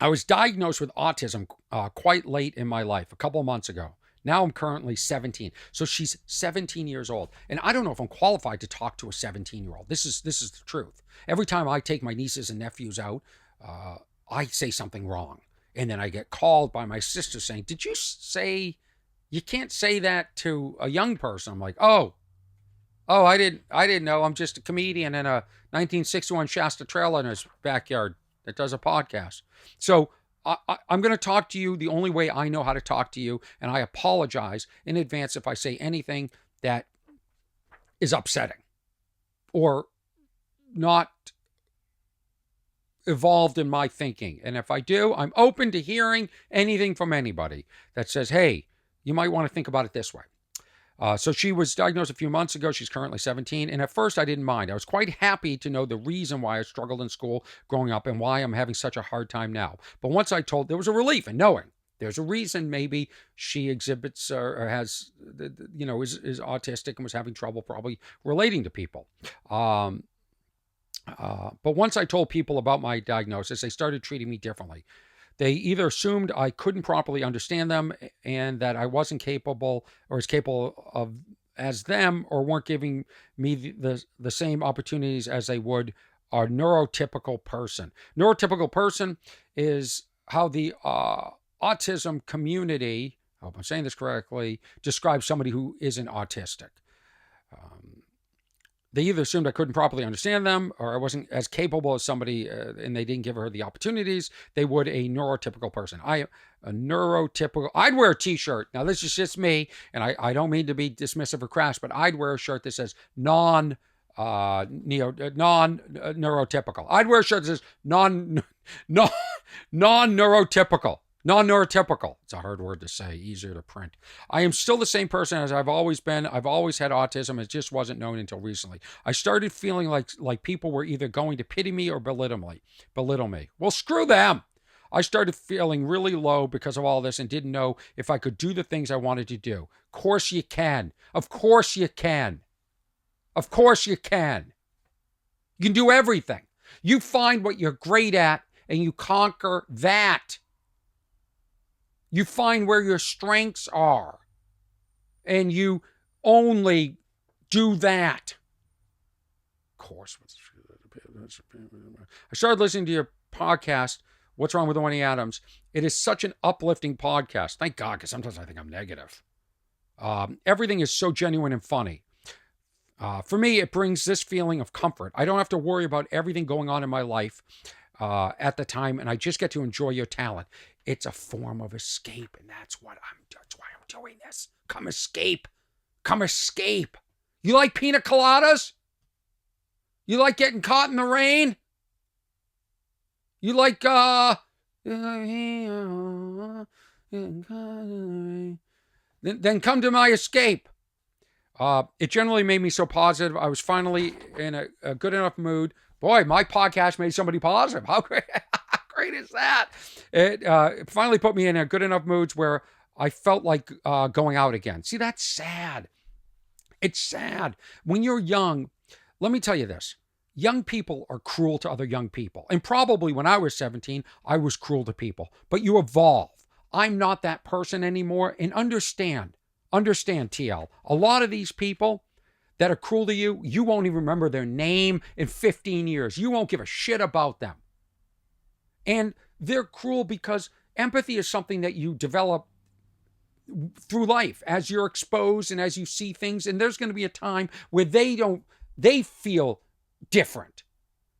I was diagnosed with autism quite late in my life, a couple of months ago. Now I'm currently 17. So she's 17 years old. And I don't know if I'm qualified to talk to a 17-year-old. This is the truth. Every time I take my nieces and nephews out, I say something wrong. And then I get called by my sister saying, did you say, you can't say that to a young person? I'm like, oh, I didn't know. I'm just a comedian in a 1961 Shasta trailer in his backyard that does a podcast. So I'm going to talk to you the only way I know how to talk to you, and I apologize in advance if I say anything that is upsetting or not evolved in my thinking. And if I do, I'm open to hearing anything from anybody that says, hey, you might want to think about it this way. So she was diagnosed a few months ago. She's currently 17. And at first I didn't mind. I was quite happy to know the reason why I struggled in school growing up and why I'm having such a hard time now. But once I told, there was a relief in knowing there's a reason maybe she exhibits or has, is autistic and was having trouble probably relating to people. But once I told people about my diagnosis, they started treating me differently. They either assumed I couldn't properly understand them and that I wasn't capable or as capable of as them, or weren't giving me the same opportunities as they would a neurotypical person. Neurotypical person is how the autism community, I hope I'm saying this correctly, describes somebody who isn't autistic. They either assumed I couldn't properly understand them, or I wasn't as capable as somebody, and they didn't give her the opportunities they would a neurotypical person. I am a neurotypical. I'd wear a T-shirt. Now, this is just me, and I don't mean to be dismissive or crass, but I'd wear a shirt that says non-neurotypical. I'd wear a shirt that says non-neurotypical. Non-neurotypical. It's a hard word to say, easier to print. I am still the same person as I've always been. I've always had autism. It just wasn't known until recently. I started feeling like people were either going to pity me or belittle me. Well, screw them. I started feeling really low because of all this and didn't know if I could do the things I wanted to do. Of course you can. Of course you can. Of course you can. You can do everything. You find what you're great at and you conquer that. You find where your strengths are, and you only do that. Of course. I started listening to your podcast, What's Wrong with Orny Adams. It is such an uplifting podcast. Thank God, because sometimes I think I'm negative. Everything is so genuine and funny. For me, it brings this feeling of comfort. I don't have to worry about everything going on in my life at the time, and I just get to enjoy your talent. It's a form of escape, and that's why I'm doing this. Come escape. Come escape. You like pina coladas? You like getting caught in the rain? You like, then come to my escape. It generally made me so positive. I was finally in a good enough mood. Boy, my podcast made somebody positive. How great, how great is that? It finally put me in a good enough moods where I felt like going out again. See, that's sad. It's sad. When you're young, let me tell you this. Young people are cruel to other young people. And probably when I was 17, I was cruel to people. But you evolve. I'm not that person anymore. And understand, TL, a lot of these people that are cruel to you, you won't even remember their name in 15 years. You won't give a shit about them. And they're cruel because empathy is something that you develop through life as you're exposed and as you see things. And there's going to be a time where they feel different.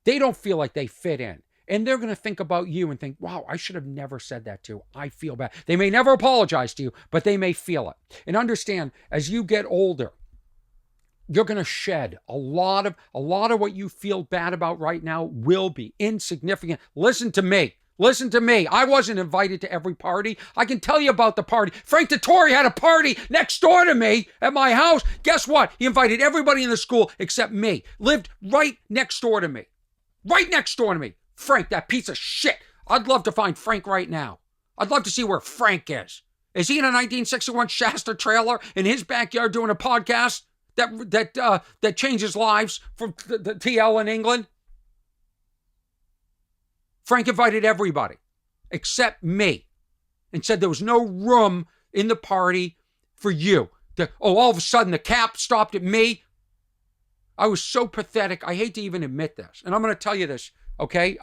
They don't feel like they fit in. And they're going to think about you and think, wow, I should have never said that to you. I feel bad. They may never apologize to you, but they may feel it. And understand, as you get older, you're going to shed a lot of what you feel bad about right now will be insignificant. Listen to me. Listen to me. I wasn't invited to every party. I can tell you about the party. Frank Dettori had a party next door to me at my house. Guess what? He invited everybody in the school except me. Lived right next door to me. Right next door to me. Frank, that piece of shit. I'd love to find Frank right now. I'd love to see where Frank is. Is he in a 1961 Shasta trailer in his backyard doing a podcast that changes lives for the TL in England? Frank invited everybody except me and said there was no room in the party for you. All of a sudden the cap stopped at me. I was so pathetic. I hate to even admit this. And I'm going to tell you this, okay?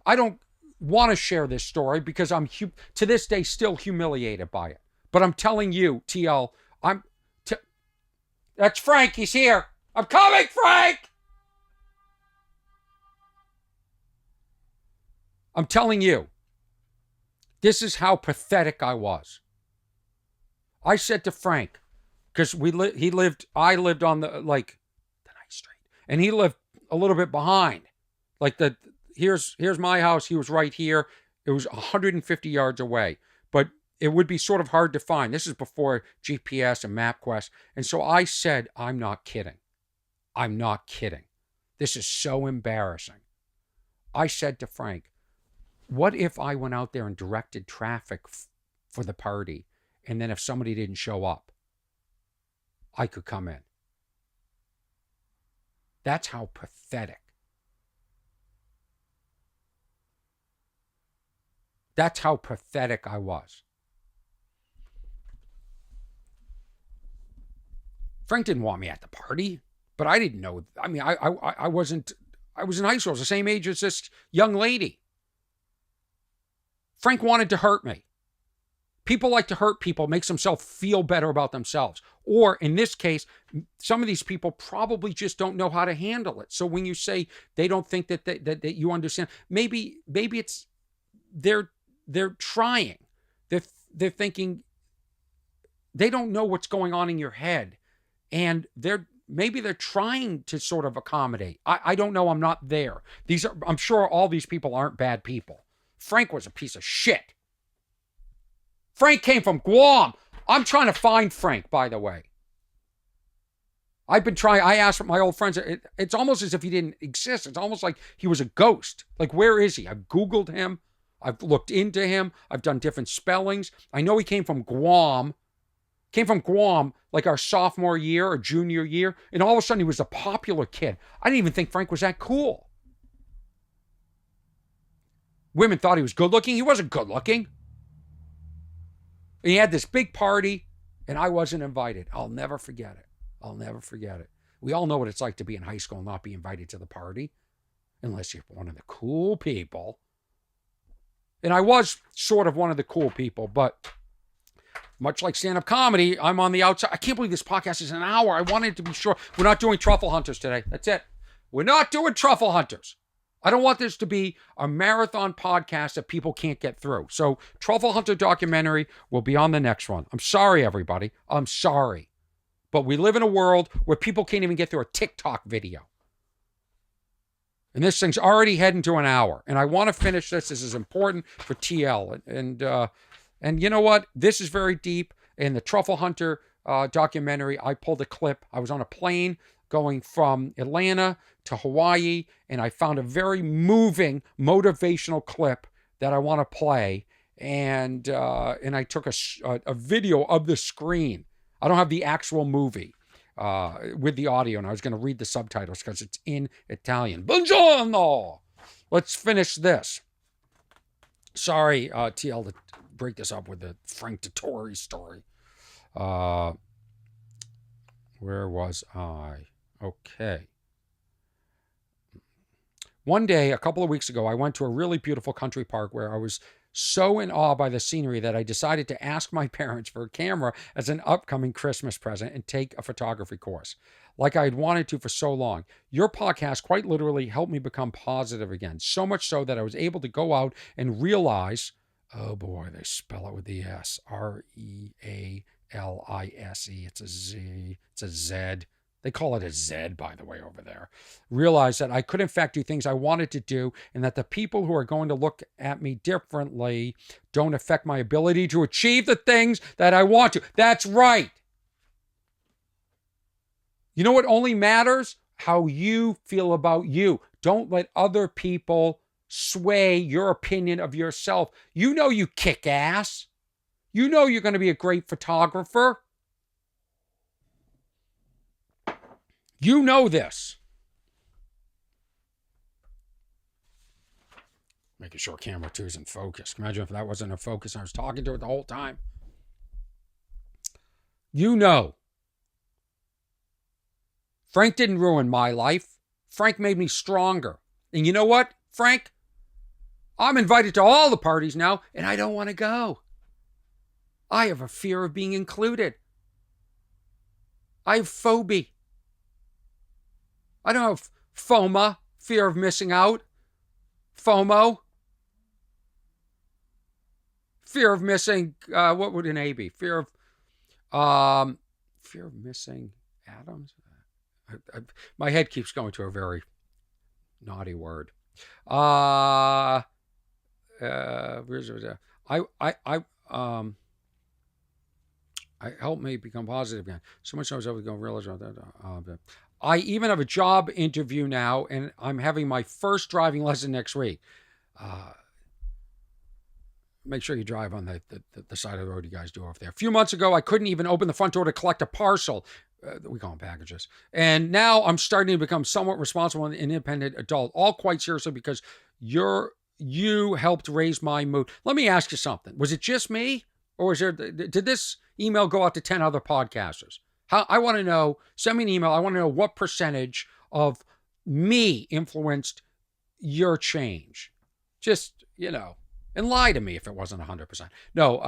I don't want to share this story because I'm to this day still humiliated by it. But I'm telling you, TL, that's Frank. He's here. I'm coming, Frank! I'm telling you, this is how pathetic I was. I said to Frank, because I lived on the night street, and he lived a little bit behind. Here's my house. He was right here. It was 150 yards away, but it would be sort of hard to find. This is before GPS and MapQuest. And so I said, I'm not kidding. I'm not kidding. This is so embarrassing. I said to Frank, what if I went out there and directed traffic for the party, and then if somebody didn't show up, I could come in? That's how pathetic. That's how pathetic I was. Frank didn't want me at the party, but I didn't know. I mean, I was in high school. I was the same age as this young lady. Frank wanted to hurt me. People like to hurt people, makes themselves feel better about themselves. Or in this case, some of these people probably just don't know how to handle it. So when you say they don't think that you understand, maybe it's they're trying. They're thinking they don't know what's going on in your head, and maybe they're trying to sort of accommodate. I don't know. I'm not there. I'm sure all these people aren't bad people. Frank was a piece of shit. Frank came from Guam. I'm trying to find Frank, by the way. I've been trying. I asked my old friends. It's almost as if he didn't exist. It's almost like he was a ghost. Like, where is he? I've Googled him. I've looked into him. I've done different spellings. I know he came from Guam. Like our sophomore year or junior year. And all of a sudden he was a popular kid. I didn't even think Frank was that cool. Women thought he was good looking. He wasn't good looking. He had this big party, and I wasn't invited. I'll never forget it. We all know what it's like to be in high school and not be invited to the party, unless you're one of the cool people. And I was sort of one of the cool people, but much like stand-up comedy, I'm on the outside. I can't believe this podcast is an hour. I wanted to be sure. We're not doing truffle hunters today. That's it. We're not doing truffle hunters. I don't want this to be a marathon podcast that people can't get through. So truffle hunter documentary will be on the next one. I'm sorry, everybody. I'm sorry. But we live in a world where people can't even get through a TikTok video. And this thing's already heading to an hour. And I want to finish this. This is important for TL. And you know what? This is very deep. In the Truffle Hunter documentary, I pulled a clip. I was on a plane going from Atlanta to Hawaii, and I found a very moving, motivational clip that I want to play. And I took a video of the screen. I don't have the actual movie with the audio, and I was going to read the subtitles because it's in Italian. Buongiorno! Let's finish this. Sorry, TL, to break this up with the Frank Dettori story. Where was I? Okay. One day, a couple of weeks ago, I went to a really beautiful country park where I was so in awe by the scenery that I decided to ask my parents for a camera as an upcoming Christmas present and take a photography course, like I had wanted to for so long. Your podcast quite literally helped me become positive again, so much so that I was able to go out and realize, oh boy, they spell it with the S, Realise. It's a Z, it's a Z. They call it a Z, by the way, over there. Realize that I could, in fact, do things I wanted to do, and that the people who are going to look at me differently don't affect my ability to achieve the things that I want to. That's right. You know what only matters? How you feel about you. Don't let other people sway your opinion of yourself. You know you kick ass. You know you're going to be a great photographer. You know this. Making sure camera 2 is in focus. Imagine if that wasn't in focus and I was talking to it the whole time. You know. Frank didn't ruin my life. Frank made me stronger. And you know what, Frank? I'm invited to all the parties now, and I don't want to go. I have a fear of being included. I have phobia. I don't have FOMA, fear of missing out. FOMO, fear of missing, what would an A be? Fear of missing atoms? My head keeps going to a very naughty word. I helped me become positive again. So much so I was able to go realize that. I even have a job interview now, and I'm having my first driving lesson next week. Make sure you drive on the side of the road you guys do off there. A few months ago, I couldn't even open the front door to collect a parcel. We call them packages. And now I'm starting to become somewhat responsible and independent adult, all quite seriously because you helped raise my mood. Let me ask you something. Was it just me? Or did this email go out to 10 other podcasters? I want to know, send me an email. I want to know what percentage of me influenced your change. Just, and lie to me if it wasn't 100%. No,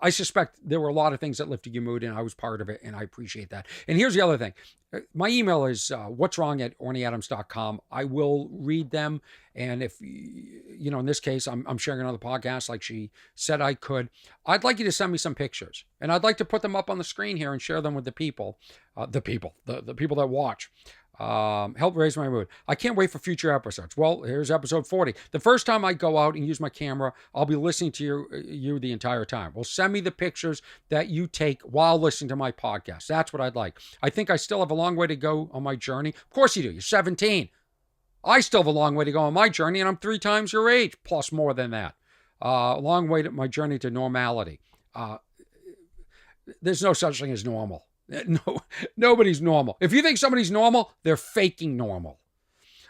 I suspect there were a lot of things that lifted your mood, and I was part of it, and I appreciate that. And here's the other thing. My email is what'swrong@ornyadams.com. I will read them, and if, in this case, I'm sharing another podcast like she said I could. I'd like you to send me some pictures, and I'd like to put them up on the screen here and share them with the people that watch. Help raise my mood. I can't wait for future episodes. Well, here's episode 40. The first time I go out and use my camera, I'll be listening to you the entire time. Well, send me the pictures that you take while listening to my podcast. That's what I'd like. I think I still have a long way to go on my journey. Of course you do. You're 17. I still have a long way to go on my journey, and I'm 3 times your age, plus more than that. A long way to my journey to normality. There's no such thing as normal. No, nobody's normal. If you think somebody's normal, they're faking normal.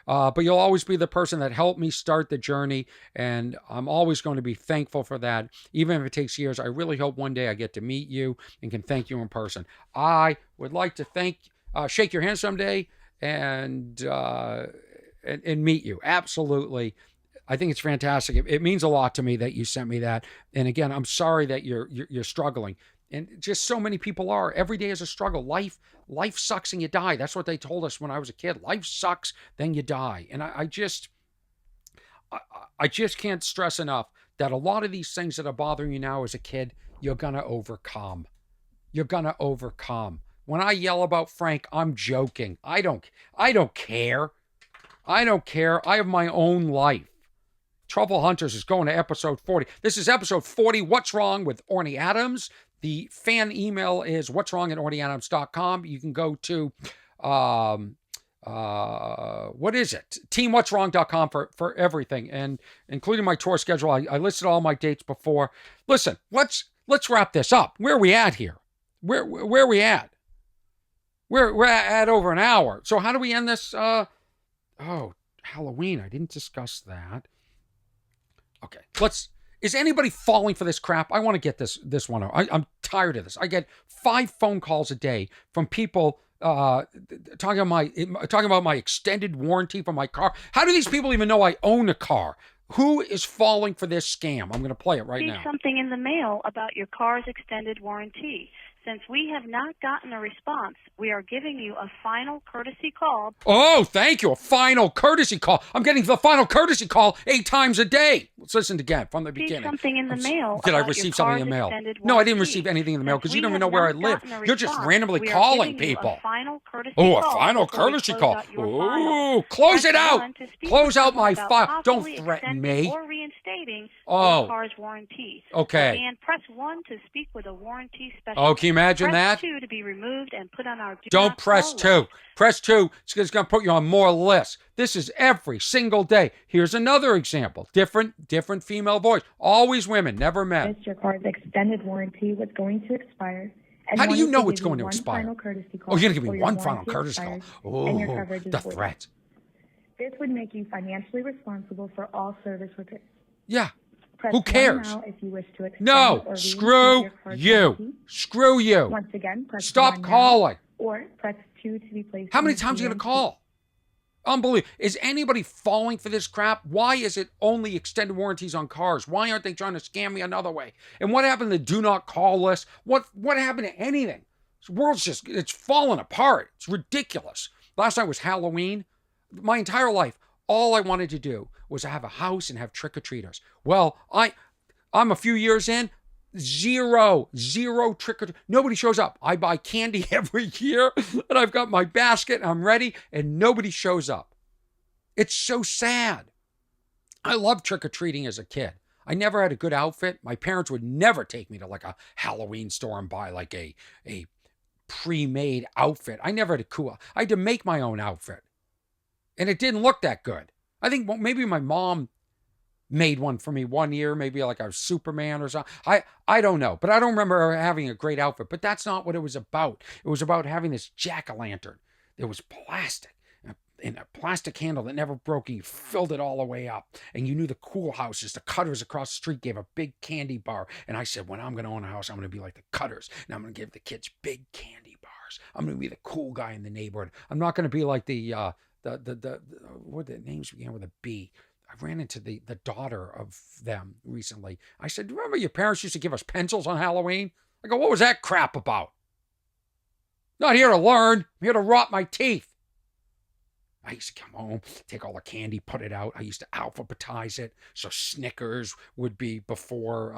But you'll always be the person that helped me start the journey, and I'm always going to be thankful for that. Even if it takes years, I really hope one day I get to meet you and can thank you in person. I would like to shake your hand someday and meet you. Absolutely. I think it's fantastic. It means a lot to me that you sent me that. And again, I'm sorry that you're struggling. And just so many people are. Every day is a struggle. Life sucks and you die. That's what they told us when I was a kid. Life sucks, then you die. And I just can't stress enough that a lot of these things that are bothering you now as a kid, you're gonna overcome. You're gonna overcome. When I yell about Frank, I'm joking. I don't care. I don't care. I have my own life. Trouble Hunters is going to episode 40. This is episode 40. What's wrong with Orny Adams? The fan email is what'swrong@ornyadams.com. You can go to, what is it? teamwhat'swrong.com for everything, and including my tour schedule. I listed all my dates before. Listen, let's wrap this up. Where are we at here? Where are we at? We're at over an hour. So how do we end this? Halloween. I didn't discuss that. Okay, is anybody falling for this crap? I want to get this one out. I'm tired of this. I get 5 phone calls a day from people talking about my extended warranty for my car. How do these people even know I own a car? Who is falling for this scam? I'm going to play it right now. Something in the mail about your car's extended warranty. Since we have not gotten a response, we are giving you a final courtesy call. Oh, thank you. A final courtesy call. I'm getting the final courtesy call 8 times a day. Let's listen again from the beginning. Something in the mail. Did I receive something in the mail? No, I didn't receive anything in the mail because you don't even know where I live. You're just randomly calling people. A final courtesy call. Oh, close it out. Close out my file. Don't threaten me. Or reinstating your car's warranty. Okay. And press 1 to speak with a warranty specialist. Oh, can you imagine that? Press 2 to be removed and put on our Don't press 2. Press 2. It's going to put you on more lists. This is every single day. Here's another example. Different female voice. Always women, never men. Your car's extended warranty was going to expire. How do you know it's going to expire? Final courtesy call you're going to give me one final courtesy call. Oh, the threat. This would make you financially responsible for all service repairs. Yeah. Press Who cares? Now if you wish to extend No, or screw you. warranty. Screw you. Once again, press Stop 1 calling. Now, or press 2 to be placed. How many times are you going to call? Unbelievable. Is anybody falling for this crap? Why is it only extended warranties on cars? Why aren't they trying to scam me another way? And what happened to the do not call list? What happened to anything? This world's it's falling apart. It's ridiculous. Last night was Halloween. My entire life, all I wanted to do was have a house and have trick-or-treaters. Well, I'm a few years in, zero trick-or-treat. Nobody shows up. I buy candy every year, and I've got my basket, and I'm ready, and nobody shows up. It's so sad. I loved trick-or-treating as a kid. I never had a good outfit. My parents would never take me to like a Halloween store and buy like a pre-made outfit. I never had I had to make my own outfit. And it didn't look that good. I think maybe my mom made one for me one year, maybe like I was Superman or something. I don't know, but I don't remember having a great outfit. But that's not what it was about. It was about having this jack-o'-lantern. It was plastic, and a plastic handle that never broke, and you filled it all the way up. And you knew the cool houses, the Cutters across the street gave a big candy bar. And I said, when I'm going to own a house, I'm going to be like the Cutters, and I'm going to give the kids big candy bars. I'm going to be the cool guy in the neighborhood. I'm not going to be like the what the names began with a B. I ran into the daughter of them recently. I said, remember your parents used to give us pencils on Halloween? I go, what was that crap about? Not here to learn. I'm here to rot my teeth. I used to come home, take all the candy, put it out. I used to alphabetize it. So Snickers would be before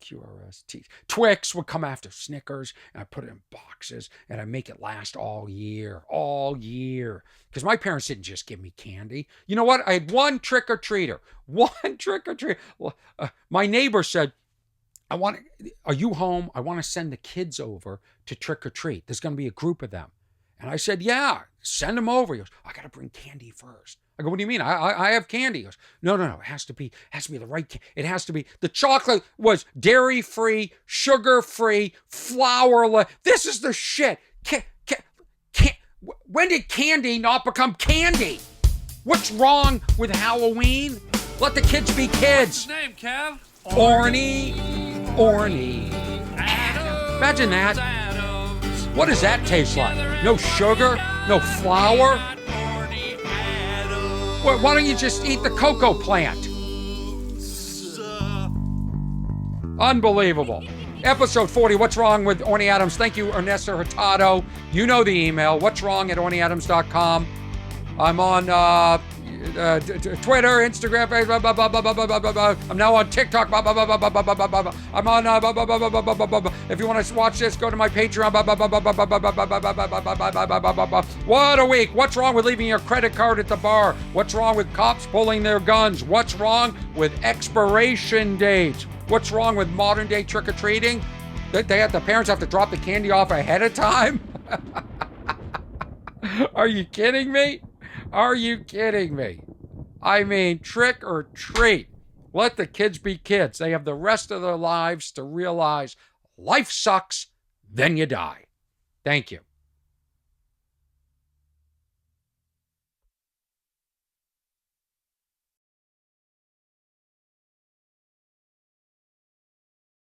QRST. Twix would come after Snickers, and I put it in boxes, and I make it last all year. Because my parents didn't just give me candy. You know what? I had one trick-or-treater. My neighbor said, are you home? I want to send the kids over to trick-or-treat. There's going to be a group of them. And I said, yeah, send them over. He goes, I got to bring candy first. I go, what do you mean? I have candy. He goes, no. It has to be the right. It has to be. The chocolate was dairy-free, sugar-free, flourless. This is the shit. When did candy not become candy? What's wrong with Halloween? Let the kids be kids. What's his name, Kev? Orny. Imagine that. What does that taste like? No sugar? No flour? Why don't you just eat the cocoa plant? Unbelievable. Episode 40, What's Wrong with Orny Adams? Thank you, Ernesto Hurtado. You know the email, what's wrong at ornyadams.com. I'm on Twitter, Instagram, Facebook, I'm now on TikTok. I'm on, if you want to watch this, go to my Patreon. What a week. What's wrong with leaving your credit card at the bar? What's wrong with cops pulling their guns? What's wrong with expiration dates? What's wrong with modern day trick-or-treating? The parents have to drop the candy off ahead of time? Are you kidding me? Are you kidding me? I mean, trick or treat. Let the kids be kids. They have the rest of their lives to realize life sucks, then you die. Thank you.